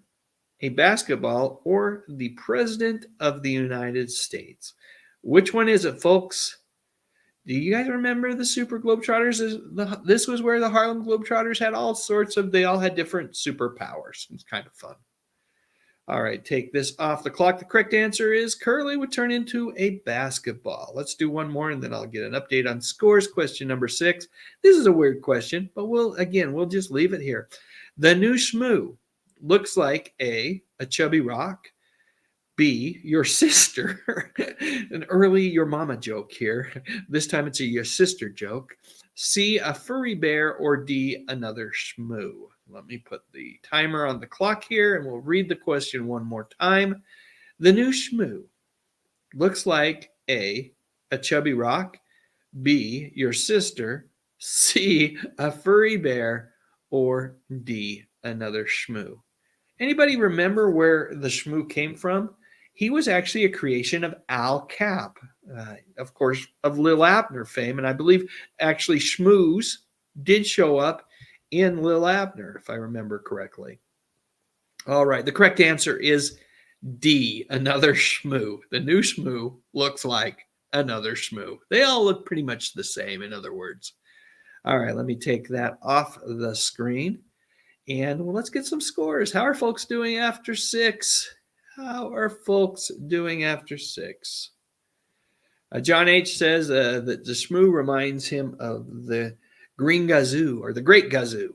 a basketball, or the President of the United States. Which one is it, folks? Do you guys remember the Super Globetrotters? This was where the Harlem Globetrotters had they all had different superpowers. It's kind of fun. All right, take this off the clock. The correct answer is Curly would turn into a basketball. Let's do one more, and then I'll get an update on scores. Question number 6. This is a weird question, but we'll just leave it here. The new Shmoo looks like A, chubby rock, B, your sister, an early your mama joke here. This time it's a your sister joke. C, a furry bear, or D, another Shmoo. Let me put the timer on the clock here, and we'll read the question one more time. The new Shmoo looks like A, a chubby rock, B, your sister, C, a furry bear, or D, another Shmoo. Anybody remember where the Shmoo came from? He was actually a creation of Al Capp, of course, of Lil Abner fame. And I believe actually Shmoos did show up in Lil Abner, if I remember correctly. All right, the correct answer is D, another Shmoo. The new Shmoo looks like another Shmoo. They all look pretty much the same, in other words. All right, let me take that off the screen. And let's get some scores. How are folks doing after 6? How are folks doing after 6? John H. says that the Shmoo reminds him of the Green Gazoo, or the Great Gazoo.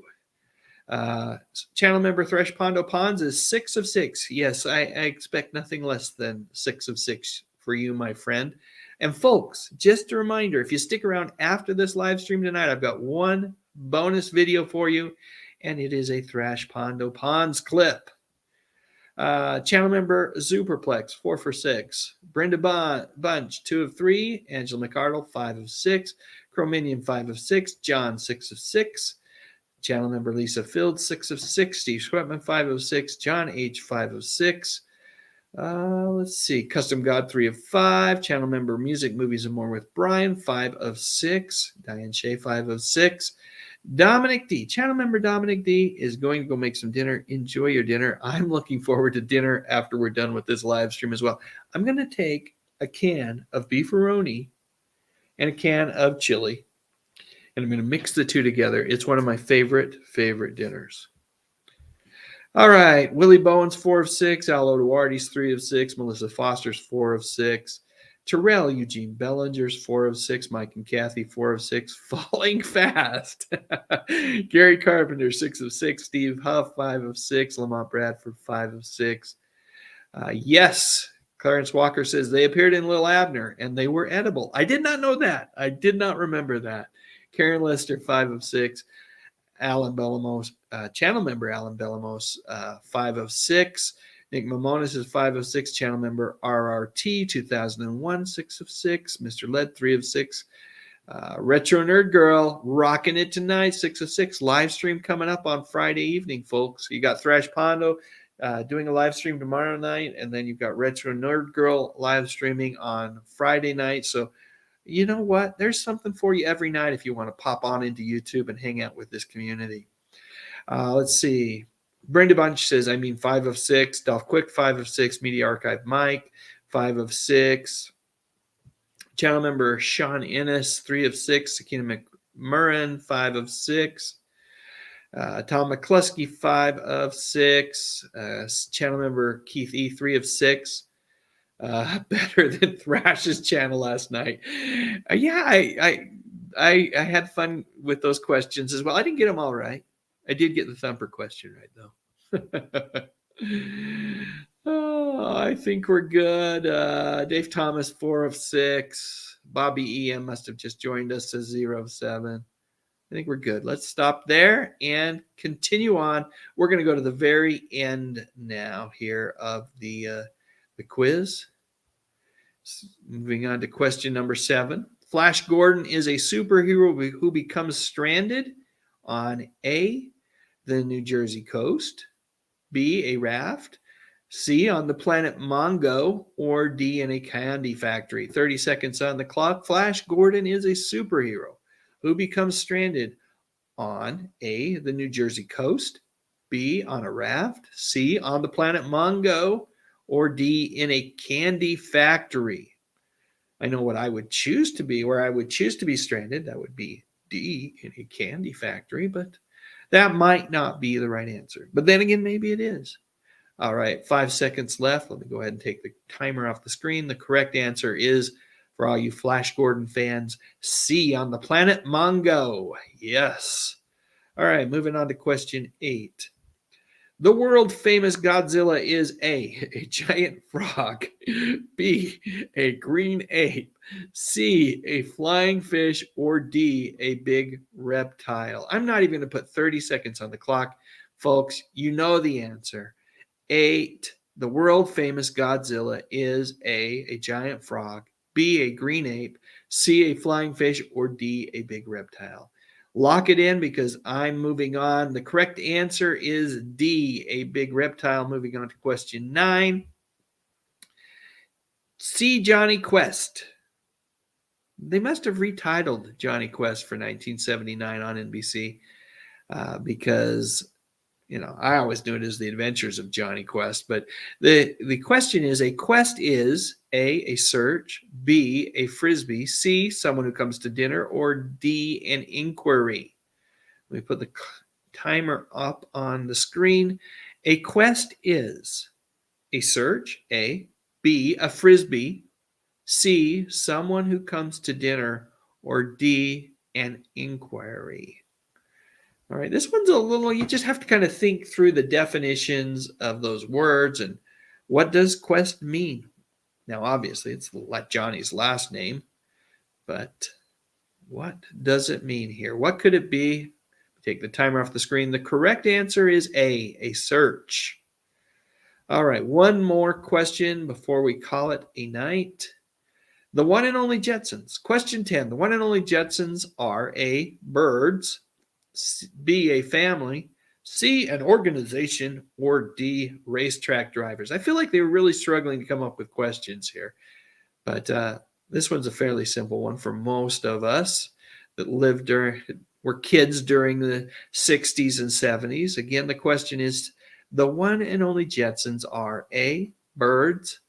Channel member Thresh Pondo Ponds is 6 of 6. Yes, I expect nothing less than 6 of 6 for you, my friend. And folks, just a reminder, if you stick around after this live stream tonight, I've got one bonus video for you, and it is a Thrash Pondo Ponds clip. Channel member Superplex, 4 for 6. Brenda Bunch, 2 of 3. Angela McArdle, 5 of 6. Chrominion, 5 of 6. John, 6 of 6. Channel member Lisa Field, 6 of 6. Steve Schwetman, 5 of 6. John H., 5 of 6. Let's see. Custom God, 3 of 5. Channel member Music, Movies, and More with Brian, 5 of 6. Diane Shea, 5 of 6. Dominic D. Channel member Dominic D. is going to go make some dinner. Enjoy your dinner. I'm looking forward to dinner after we're done with this live stream as well. I'm going to take a can of beefaroni and a can of chili, and I'm going to mix the two together. It's one of my favorite dinners. All right. Willie Bowen's 4 of 6. Al Oduarte's 3 of 6. Melissa Foster's 4 of 6. Terrell Eugene Bellinger's 4 of 6. Mike and Kathy, 4 of 6. Falling fast. Gary Carpenter, 6 of 6. Steve Huff, 5 of 6. Lamont Bradford, 5 of 6. Yes. Clarence Walker says they appeared in Lil Abner and they were edible. I did not know that. I did not remember that. Karen Lester, 5 of 6. Alan Bellamos, channel member Alan Bellamos, 5 of 6. Nick Mamonis is 5 of 6. Channel member RRT 2001, 6 of 6. Mr. Led, 3 of 6. Retro Nerd Girl, rocking it tonight, 6 of 6. Live stream coming up on Friday evening, folks. You got Thrash Pondo doing a live stream tomorrow night, and then you've got Retro Nerd Girl live streaming on Friday night. So you know what? There's something for you every night if you want to pop on into YouTube and hang out with this community. Let's see. Brenda Bunch says, I mean 5 of 6. Dolph Quick, 5 of 6. Media Archive Mike, 5 of 6. Channel member Sean Ennis, 3 of 6. Sakina McMurrin, 5 of 6. Tom McCluskey, 5 of 6. Channel member Keith E, 3 of 6. Better than Thrash's channel last night. Yeah, I had fun with those questions as well. I didn't get them all right. I did get the Thumper question right, though. Oh, I think we're good. Dave Thomas, 4 of 6. Bobby EM must have just joined us, says 0 of 7. I think we're good. Let's stop there and continue on. We're going to go to the very end now here of the quiz. Moving on to question number 7. Flash Gordon is a superhero who becomes stranded on A, the New Jersey coast, B, a raft, C, on the planet Mongo, or D, in a candy factory. 30 seconds on the clock. Flash Gordon is a superhero who becomes stranded on A, the New Jersey coast, B, on a raft, C, on the planet Mongo, or D, in a candy factory. I know what I would choose to be, where I would choose to be stranded. That would be D, in a candy factory, but that might not be the right answer. But then again, maybe it is. All right, 5 seconds left. Let me go ahead and take the timer off the screen. The correct answer is, for all you Flash Gordon fans, C, on the planet Mongo. Yes. All right, moving on to question 8. The world famous Godzilla is A, giant frog, B, a green ape, C, a flying fish, or D, a big reptile. I'm not even going to put 30 seconds on the clock. Folks, you know the answer. 8. The world famous Godzilla is A, giant frog, B, a green ape, C, a flying fish, or D, a big reptile. Lock it in because I'm moving on. The correct answer is D, a big reptile. Moving on to question 9. See Johnny Quest. They must have retitled Johnny Quest for 1979 on NBC because, I always knew it as The Adventures of Johnny Quest. But the question is, a quest is A, search, B, a frisbee, C, someone who comes to dinner, or D, an inquiry. Let me put the timer up on the screen. A quest is a search, A, B, a frisbee, C, someone who comes to dinner, or D, an inquiry. All right, this one's a little, you just have to kind of think through the definitions of those words and what does quest mean? Now, obviously, it's like Johnny's last name, but what does it mean here? What could it be? Take the timer off the screen. The correct answer is A, search. All right, one more question before we call it a night. The one and only Jetsons. Question 10. The one and only Jetsons are A, birds, B, a family, C, an organization, or D, racetrack drivers. I feel like they were really struggling to come up with questions here, but this one's a fairly simple one for most of us that were kids during the 60s and 70s. Again, the question is, the one and only Jetsons are A, birds,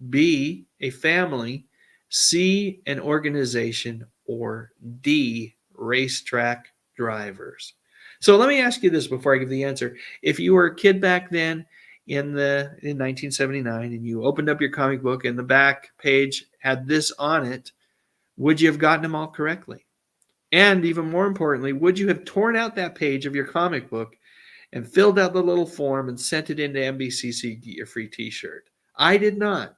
B, a family, C, an organization, or D, racetrack drivers. So let me ask you this before I give the answer. If you were a kid back then in 1979 and you opened up your comic book and the back page had this on it, would you have gotten them all correctly? And even more importantly, would you have torn out that page of your comic book and filled out the little form and sent it into NBCC to get your free t-shirt? I did not.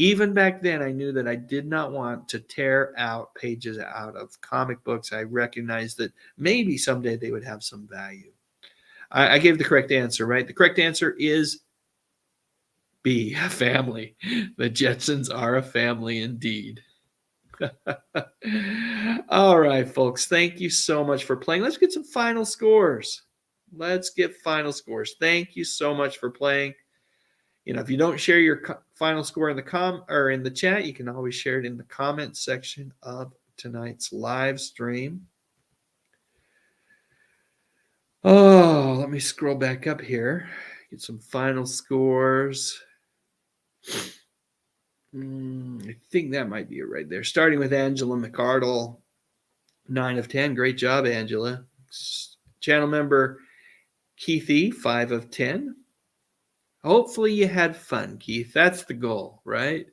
Even back then, I knew that I did not want to tear out pages out of comic books. I recognized that maybe someday they would have some value. I gave the correct answer, right? The correct answer is B, a family. The Jetsons are a family indeed. All right, folks. Thank you so much for playing. Let's get some final scores. Let's get final scores. Thank you so much for playing. If you don't share your final score in the chat, you can always share it in the comments section of tonight's live stream. Oh, let me scroll back up here. Get some final scores. I think that might be it right there. Starting with Angela McArdle, 9 of 10. Great job, Angela. Channel member Keithy, 5 of 10. Hopefully you had fun, Keith. That's the goal, right?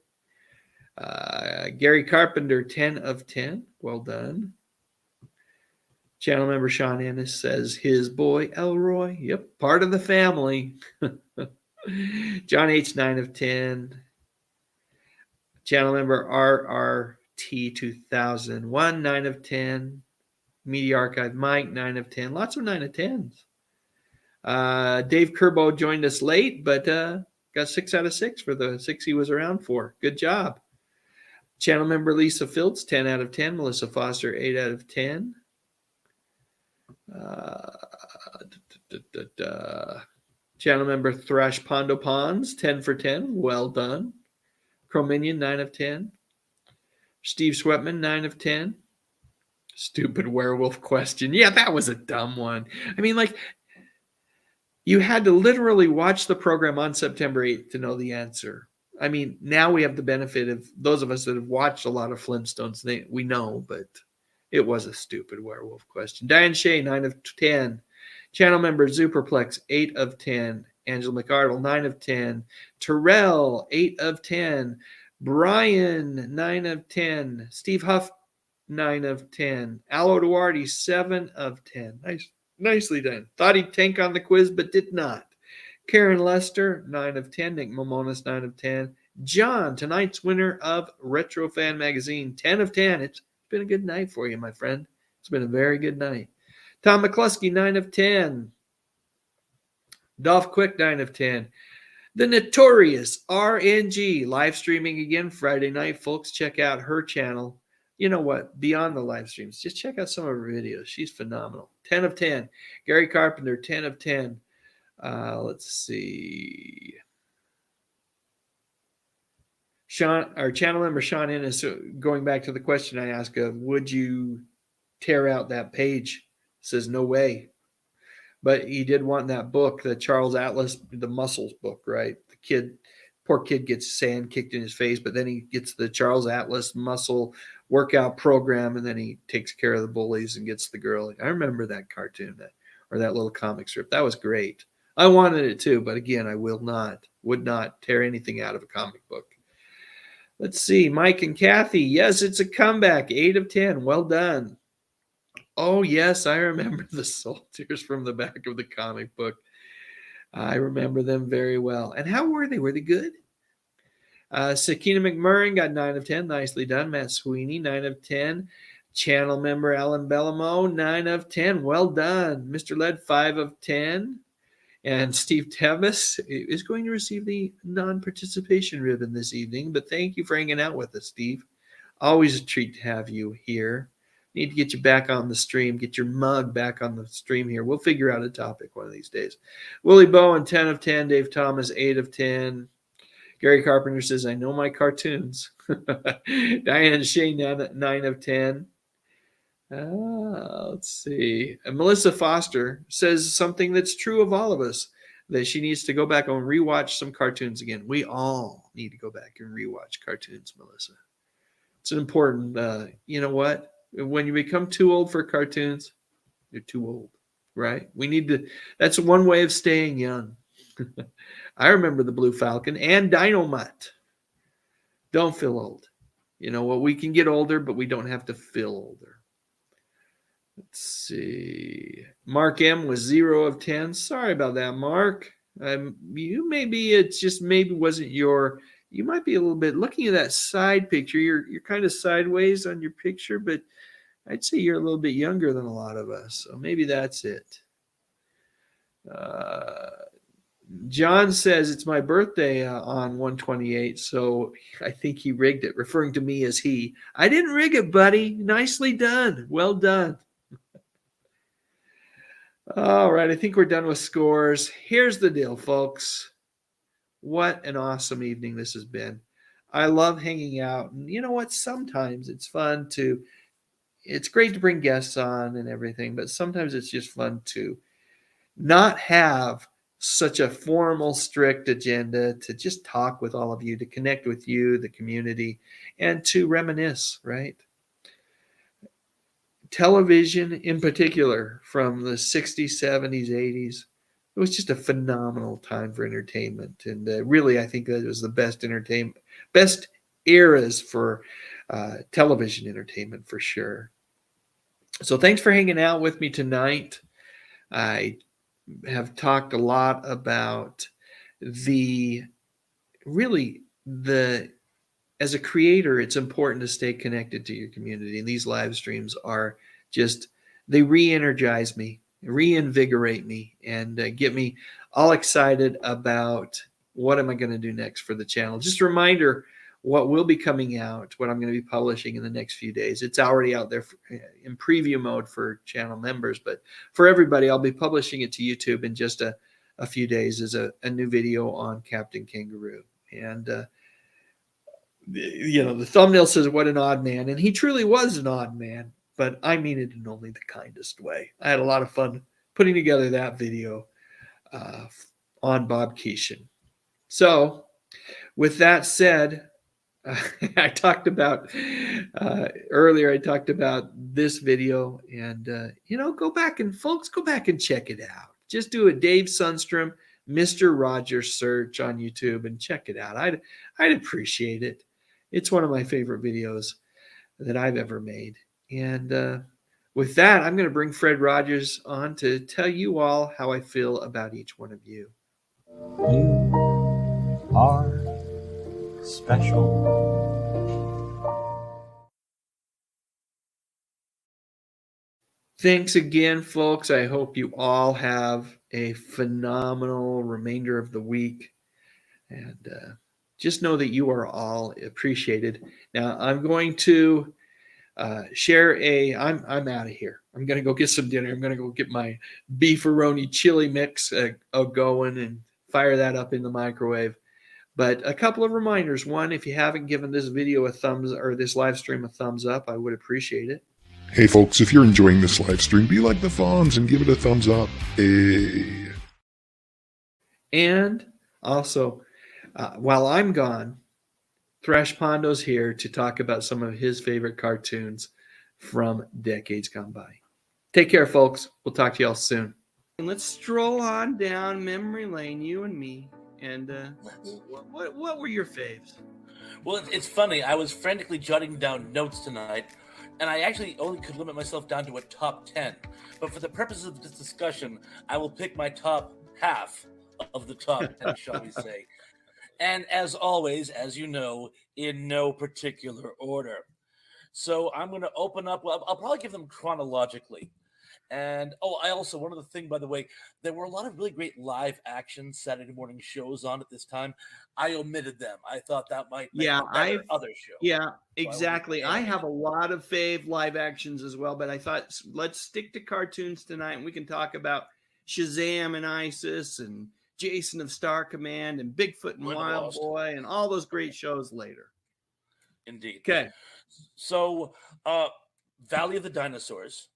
Gary Carpenter, 10 of 10. Well done. Channel member Sean Ennis says his boy Elroy. Yep, part of the family. John H, 9 of 10. Channel member RRT 2001, 9 of 10. Media Archive Mike, 9 of 10. Lots of 9 of 10s. Dave Kerbo joined us late, but got 6 out of 6 for the 6 he was around for. Good job. Channel member Lisa Fields, 10 out of 10. Melissa Foster, 8 out of 10. Channel member Thrash Pondo Ponds, 10 for 10. Well done. Crominion, 9 of 10. Steve Swetman, 9 of 10. Stupid werewolf question. Yeah, that was a dumb one. I mean, like, you had to literally watch the program on September 8th to know the answer. I mean, now we have the benefit of those of us that have watched a lot of Flintstones. We know, but it was a stupid werewolf question. Diane Shea, 9 of 10. Channel member Superplex, 8 of 10. Angela McArdle, 9 of 10. Terrell, 8 of 10. Brian, 9 of 10. Steve Huff, 9 of 10. Alo Duarte, 7 of 10. Nicely done. Thought he'd tank on the quiz, but did not. Karen Lester, 9 of 10. Nick Momonis, 9 of 10. John, tonight's winner of Retro Fan Magazine, 10 of 10. It's been a good night for you, my friend. It's been a very good night. Tom McCluskey, 9 of 10. Dolph Quick, 9 of 10. The notorious RNG, live streaming again Friday night. Folks, check out her channel. You know what? Beyond the live streams, just check out some of her videos. She's phenomenal. 10 of 10. Gary Carpenter, 10 of 10. Let's see. Sean, our channel member Sean Ennis, going back to the question I asked of, would you tear out that page? Says no way. But he did want that book, the Charles Atlas, the Muscles book, right? Poor kid gets sand kicked in his face, but then he gets the Charles Atlas muscle workout program, and then he takes care of the bullies and gets the girl. I remember that cartoon, or that little comic strip. That was great. I wanted it too, but again, I would not tear anything out of a comic book. Let's see, Mike and Kathy. Yes, it's a comeback. 8 of 10. Well done. Oh, yes, I remember the soldiers from the back of the comic book. I remember them very well. And how were they? Were they good? Sakina McMurrin got 9 of 10. Nicely done. Matt Sweeney, 9 of 10. Channel member Alan Bellamo, 9 of 10. Well done. Mr. Led, 5 of 10. And Steve Tevis is going to receive the non-participation ribbon this evening. But thank you for hanging out with us, Steve. Always a treat to have you here. Need to get you back on the stream. Get your mug back on the stream here. We'll figure out a topic one of these days. Willie Bowen, 10 of 10. Dave Thomas, 8 of 10. Gary Carpenter says, I know my cartoons. Diane Shane, 9 of 10. Let's see. And Melissa Foster says something that's true of all of us, that she needs to go back and rewatch some cartoons again. We all need to go back and rewatch cartoons, Melissa. It's an important, you know what? When you become too old for cartoons, you're too old, right? We need to, that's one way of staying young. I remember the Blue Falcon and Dynamite. Don't feel old. You know what? We can get older, but we don't have to feel older. Let's see. Mark M was 0 of 10. Sorry about that, Mark. You wasn't your, you might be a little bit, looking at that side picture, you're kind of sideways on your picture, but I'd say you're a little bit younger than a lot of us. So maybe that's it. John says it's my birthday on 128, so I think he rigged it, referring to me as he. I didn't rig it, buddy. Nicely done. Well done. All right, I think we're done with scores. Here's the deal, folks. What an awesome evening this has been. I love hanging out. And you know what? Sometimes it's fun it's great to bring guests on and everything, but sometimes it's just fun to not have such a formal, strict agenda, to just talk with all of you, to connect with you, the community, and to reminisce, right? Television in particular from the 60s, 70s, 80s, it was just a phenomenal time for entertainment. And really, I think that it was the best eras for television entertainment for sure. So thanks for hanging out with me tonight. I have talked a lot about the really the as a creator, it's important to stay connected to your community. And these live streams are just, they re-energize me, reinvigorate me, and get me all excited about what am I going to do next for the channel. Just a reminder, what will be coming out, what I'm going to be publishing in the next few days. It's already out there in preview mode for channel members, but for everybody, I'll be publishing it to YouTube in just a few days as a new video on Captain Kangaroo. And the thumbnail says, "What an odd man," and he truly was an odd man, but I mean it in only the kindest way. I had a lot of fun putting together that video on Bob Keeshan. So with that said, I talked about earlier, I talked about this video, and go back and check it out. Just do a Dave Sundstrom Mr. Rogers search on YouTube and check it out. I'd appreciate it. It's one of my favorite videos that I've ever made. And with that, I'm going to bring Fred Rogers on to tell you all how I feel about each one of you. You are special. Thanks again, folks. I hope you all have a phenomenal remainder of the week. And just know that you are all appreciated. Now, I'm going to share I'm out of here. I'm going to go get some dinner. I'm going to go get my beefaroni chili mix going and fire that up in the microwave. But a couple of reminders. One, if you haven't given this video this live stream a thumbs up, I would appreciate it. Hey folks, if you're enjoying this live stream, be like the Fonz and give it a thumbs up. Hey. And also, while I'm gone, Thrash Pondo's here to talk about some of his favorite cartoons from decades gone by. Take care, folks. We'll talk to y'all soon. And let's stroll on down memory lane, you and me. And what were your faves? Well, it's funny. I was frantically jotting down notes tonight, and I actually only could limit myself down to a top 10. But for the purposes of this discussion, I will pick my top half of the top 10, shall we say. And as always, as you know, in no particular order. So I'm going to open up. Well, I'll probably give them chronologically. And I also, one other thing, by the way, there were a lot of really great live action Saturday morning shows on at this time. I omitted them. I thought that might make a better other show. Yeah, exactly. I have a lot of fave live actions as well, but I thought let's stick to cartoons tonight, and we can talk about Shazam and Isis and Jason of Star Command and Bigfoot and Wild Boy and all those great shows later. Indeed. Okay. So, Valley of the Dinosaurs.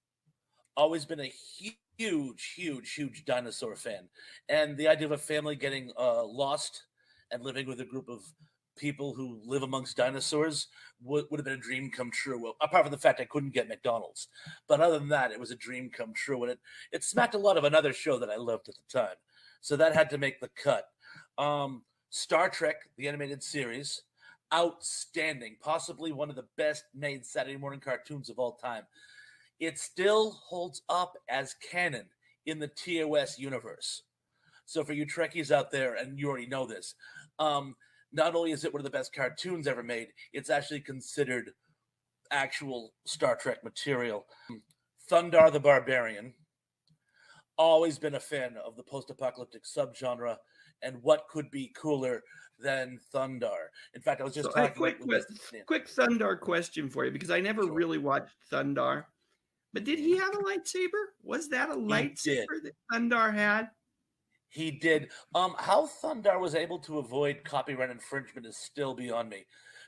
Always been a huge dinosaur fan. And the idea of a family getting lost and living with a group of people who live amongst dinosaurs would have been a dream come true. Well, apart from the fact I couldn't get McDonald's. But other than that, it was a dream come true. And it smacked a lot of another show that I loved at the time. So that had to make the cut. Star Trek, the animated series, outstanding. Possibly one of the best made Saturday morning cartoons of all time. It still holds up as canon in the TOS universe. So for you Trekkies out there, and you already know this, not only is it one of the best cartoons ever made, it's actually considered actual Star Trek material. Thundar the Barbarian. Always been a fan of the post-apocalyptic subgenre, and what could be cooler than Thundar? In fact, I was just talking quick Thundar question for you, because I never really watched Thundar. But did he have a lightsaber? Was that a lightsaber that Thundar had? He did. How Thundar was able to avoid copyright infringement is still beyond me,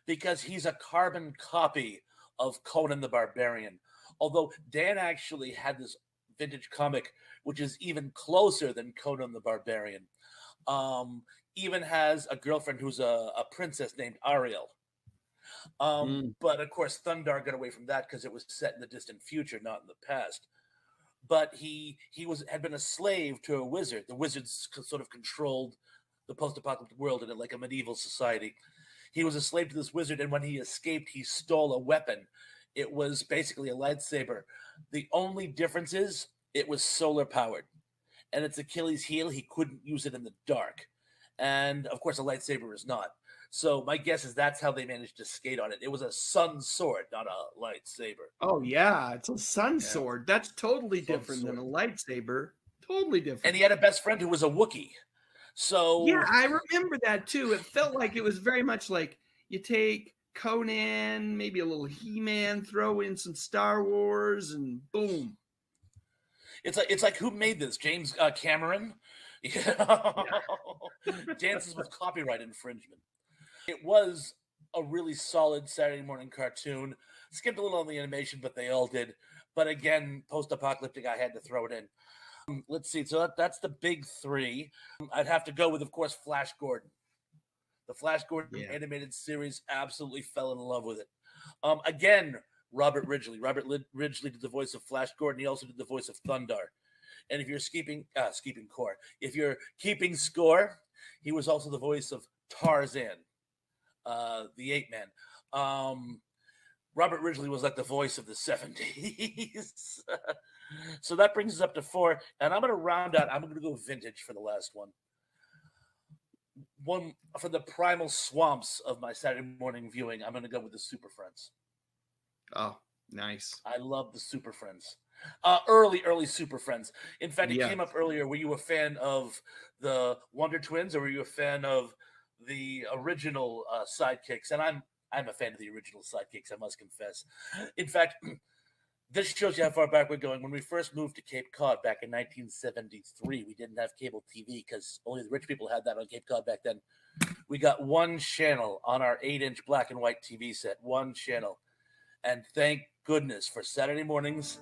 because he's a carbon copy of Conan the Barbarian. Although Dan actually had this vintage comic, which is even closer than Conan the Barbarian. Even has a girlfriend who's a princess named Ariel. But of course, Thundar got away from that because it was set in the distant future, not in the past. But he had been a slave to a wizard. The wizards sort of controlled the post-apocalyptic world in like a medieval society. He was a slave to this wizard, and when he escaped, he stole a weapon. It was basically a lightsaber. The only difference is it was solar powered, and its Achilles heel, he couldn't use it in the dark. And of course, a lightsaber is not. So my guess is that's how they managed to skate on it. It was a sun sword, not a lightsaber. Oh yeah, it's a sun sword. That's totally different than a lightsaber. Totally different. And he had a best friend who was a Wookiee. So yeah, I remember that too. It felt like it was very much like you take Conan, maybe a little He-Man, throw in some Star Wars, and boom. It's like who made this? James Cameron? Dances with copyright infringement. It was a really solid Saturday morning cartoon. Skipped a little on the animation, but they all did. But again, post-apocalyptic, I had to throw it in. Let's see. So that's the big three. I'd have to go with, of course, Flash Gordon. The Flash Gordon animated series, absolutely fell in love with it. Again, Robert Ridgely. Robert Ridgely did the voice of Flash Gordon. He also did the voice of Thundar. And if you're keeping score, he was also the voice of Tarzan, the ape man. Robert Ridgely was like the voice of the 70s. So that brings us up to 4. And I'm going to round out. I'm going to go vintage for the last one. One for the primal swamps of my Saturday morning viewing. I'm going to go with the Super Friends. Oh, nice. I love the Super Friends. Early Super Friends. In fact, it came up earlier. Were you a fan of the Wonder Twins, or were you a fan of the original sidekicks? And I'm a fan of the original sidekicks, I must confess. In fact, this shows you how far back we're going. When we first moved to Cape Cod back in 1973, we didn't have cable TV because only the rich people had that on Cape Cod back then. We got one channel on our 8-inch black and white TV set, one channel. And thank goodness for Saturday mornings,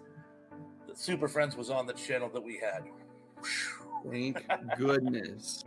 the Super Friends was on the channel that we had. Thank goodness.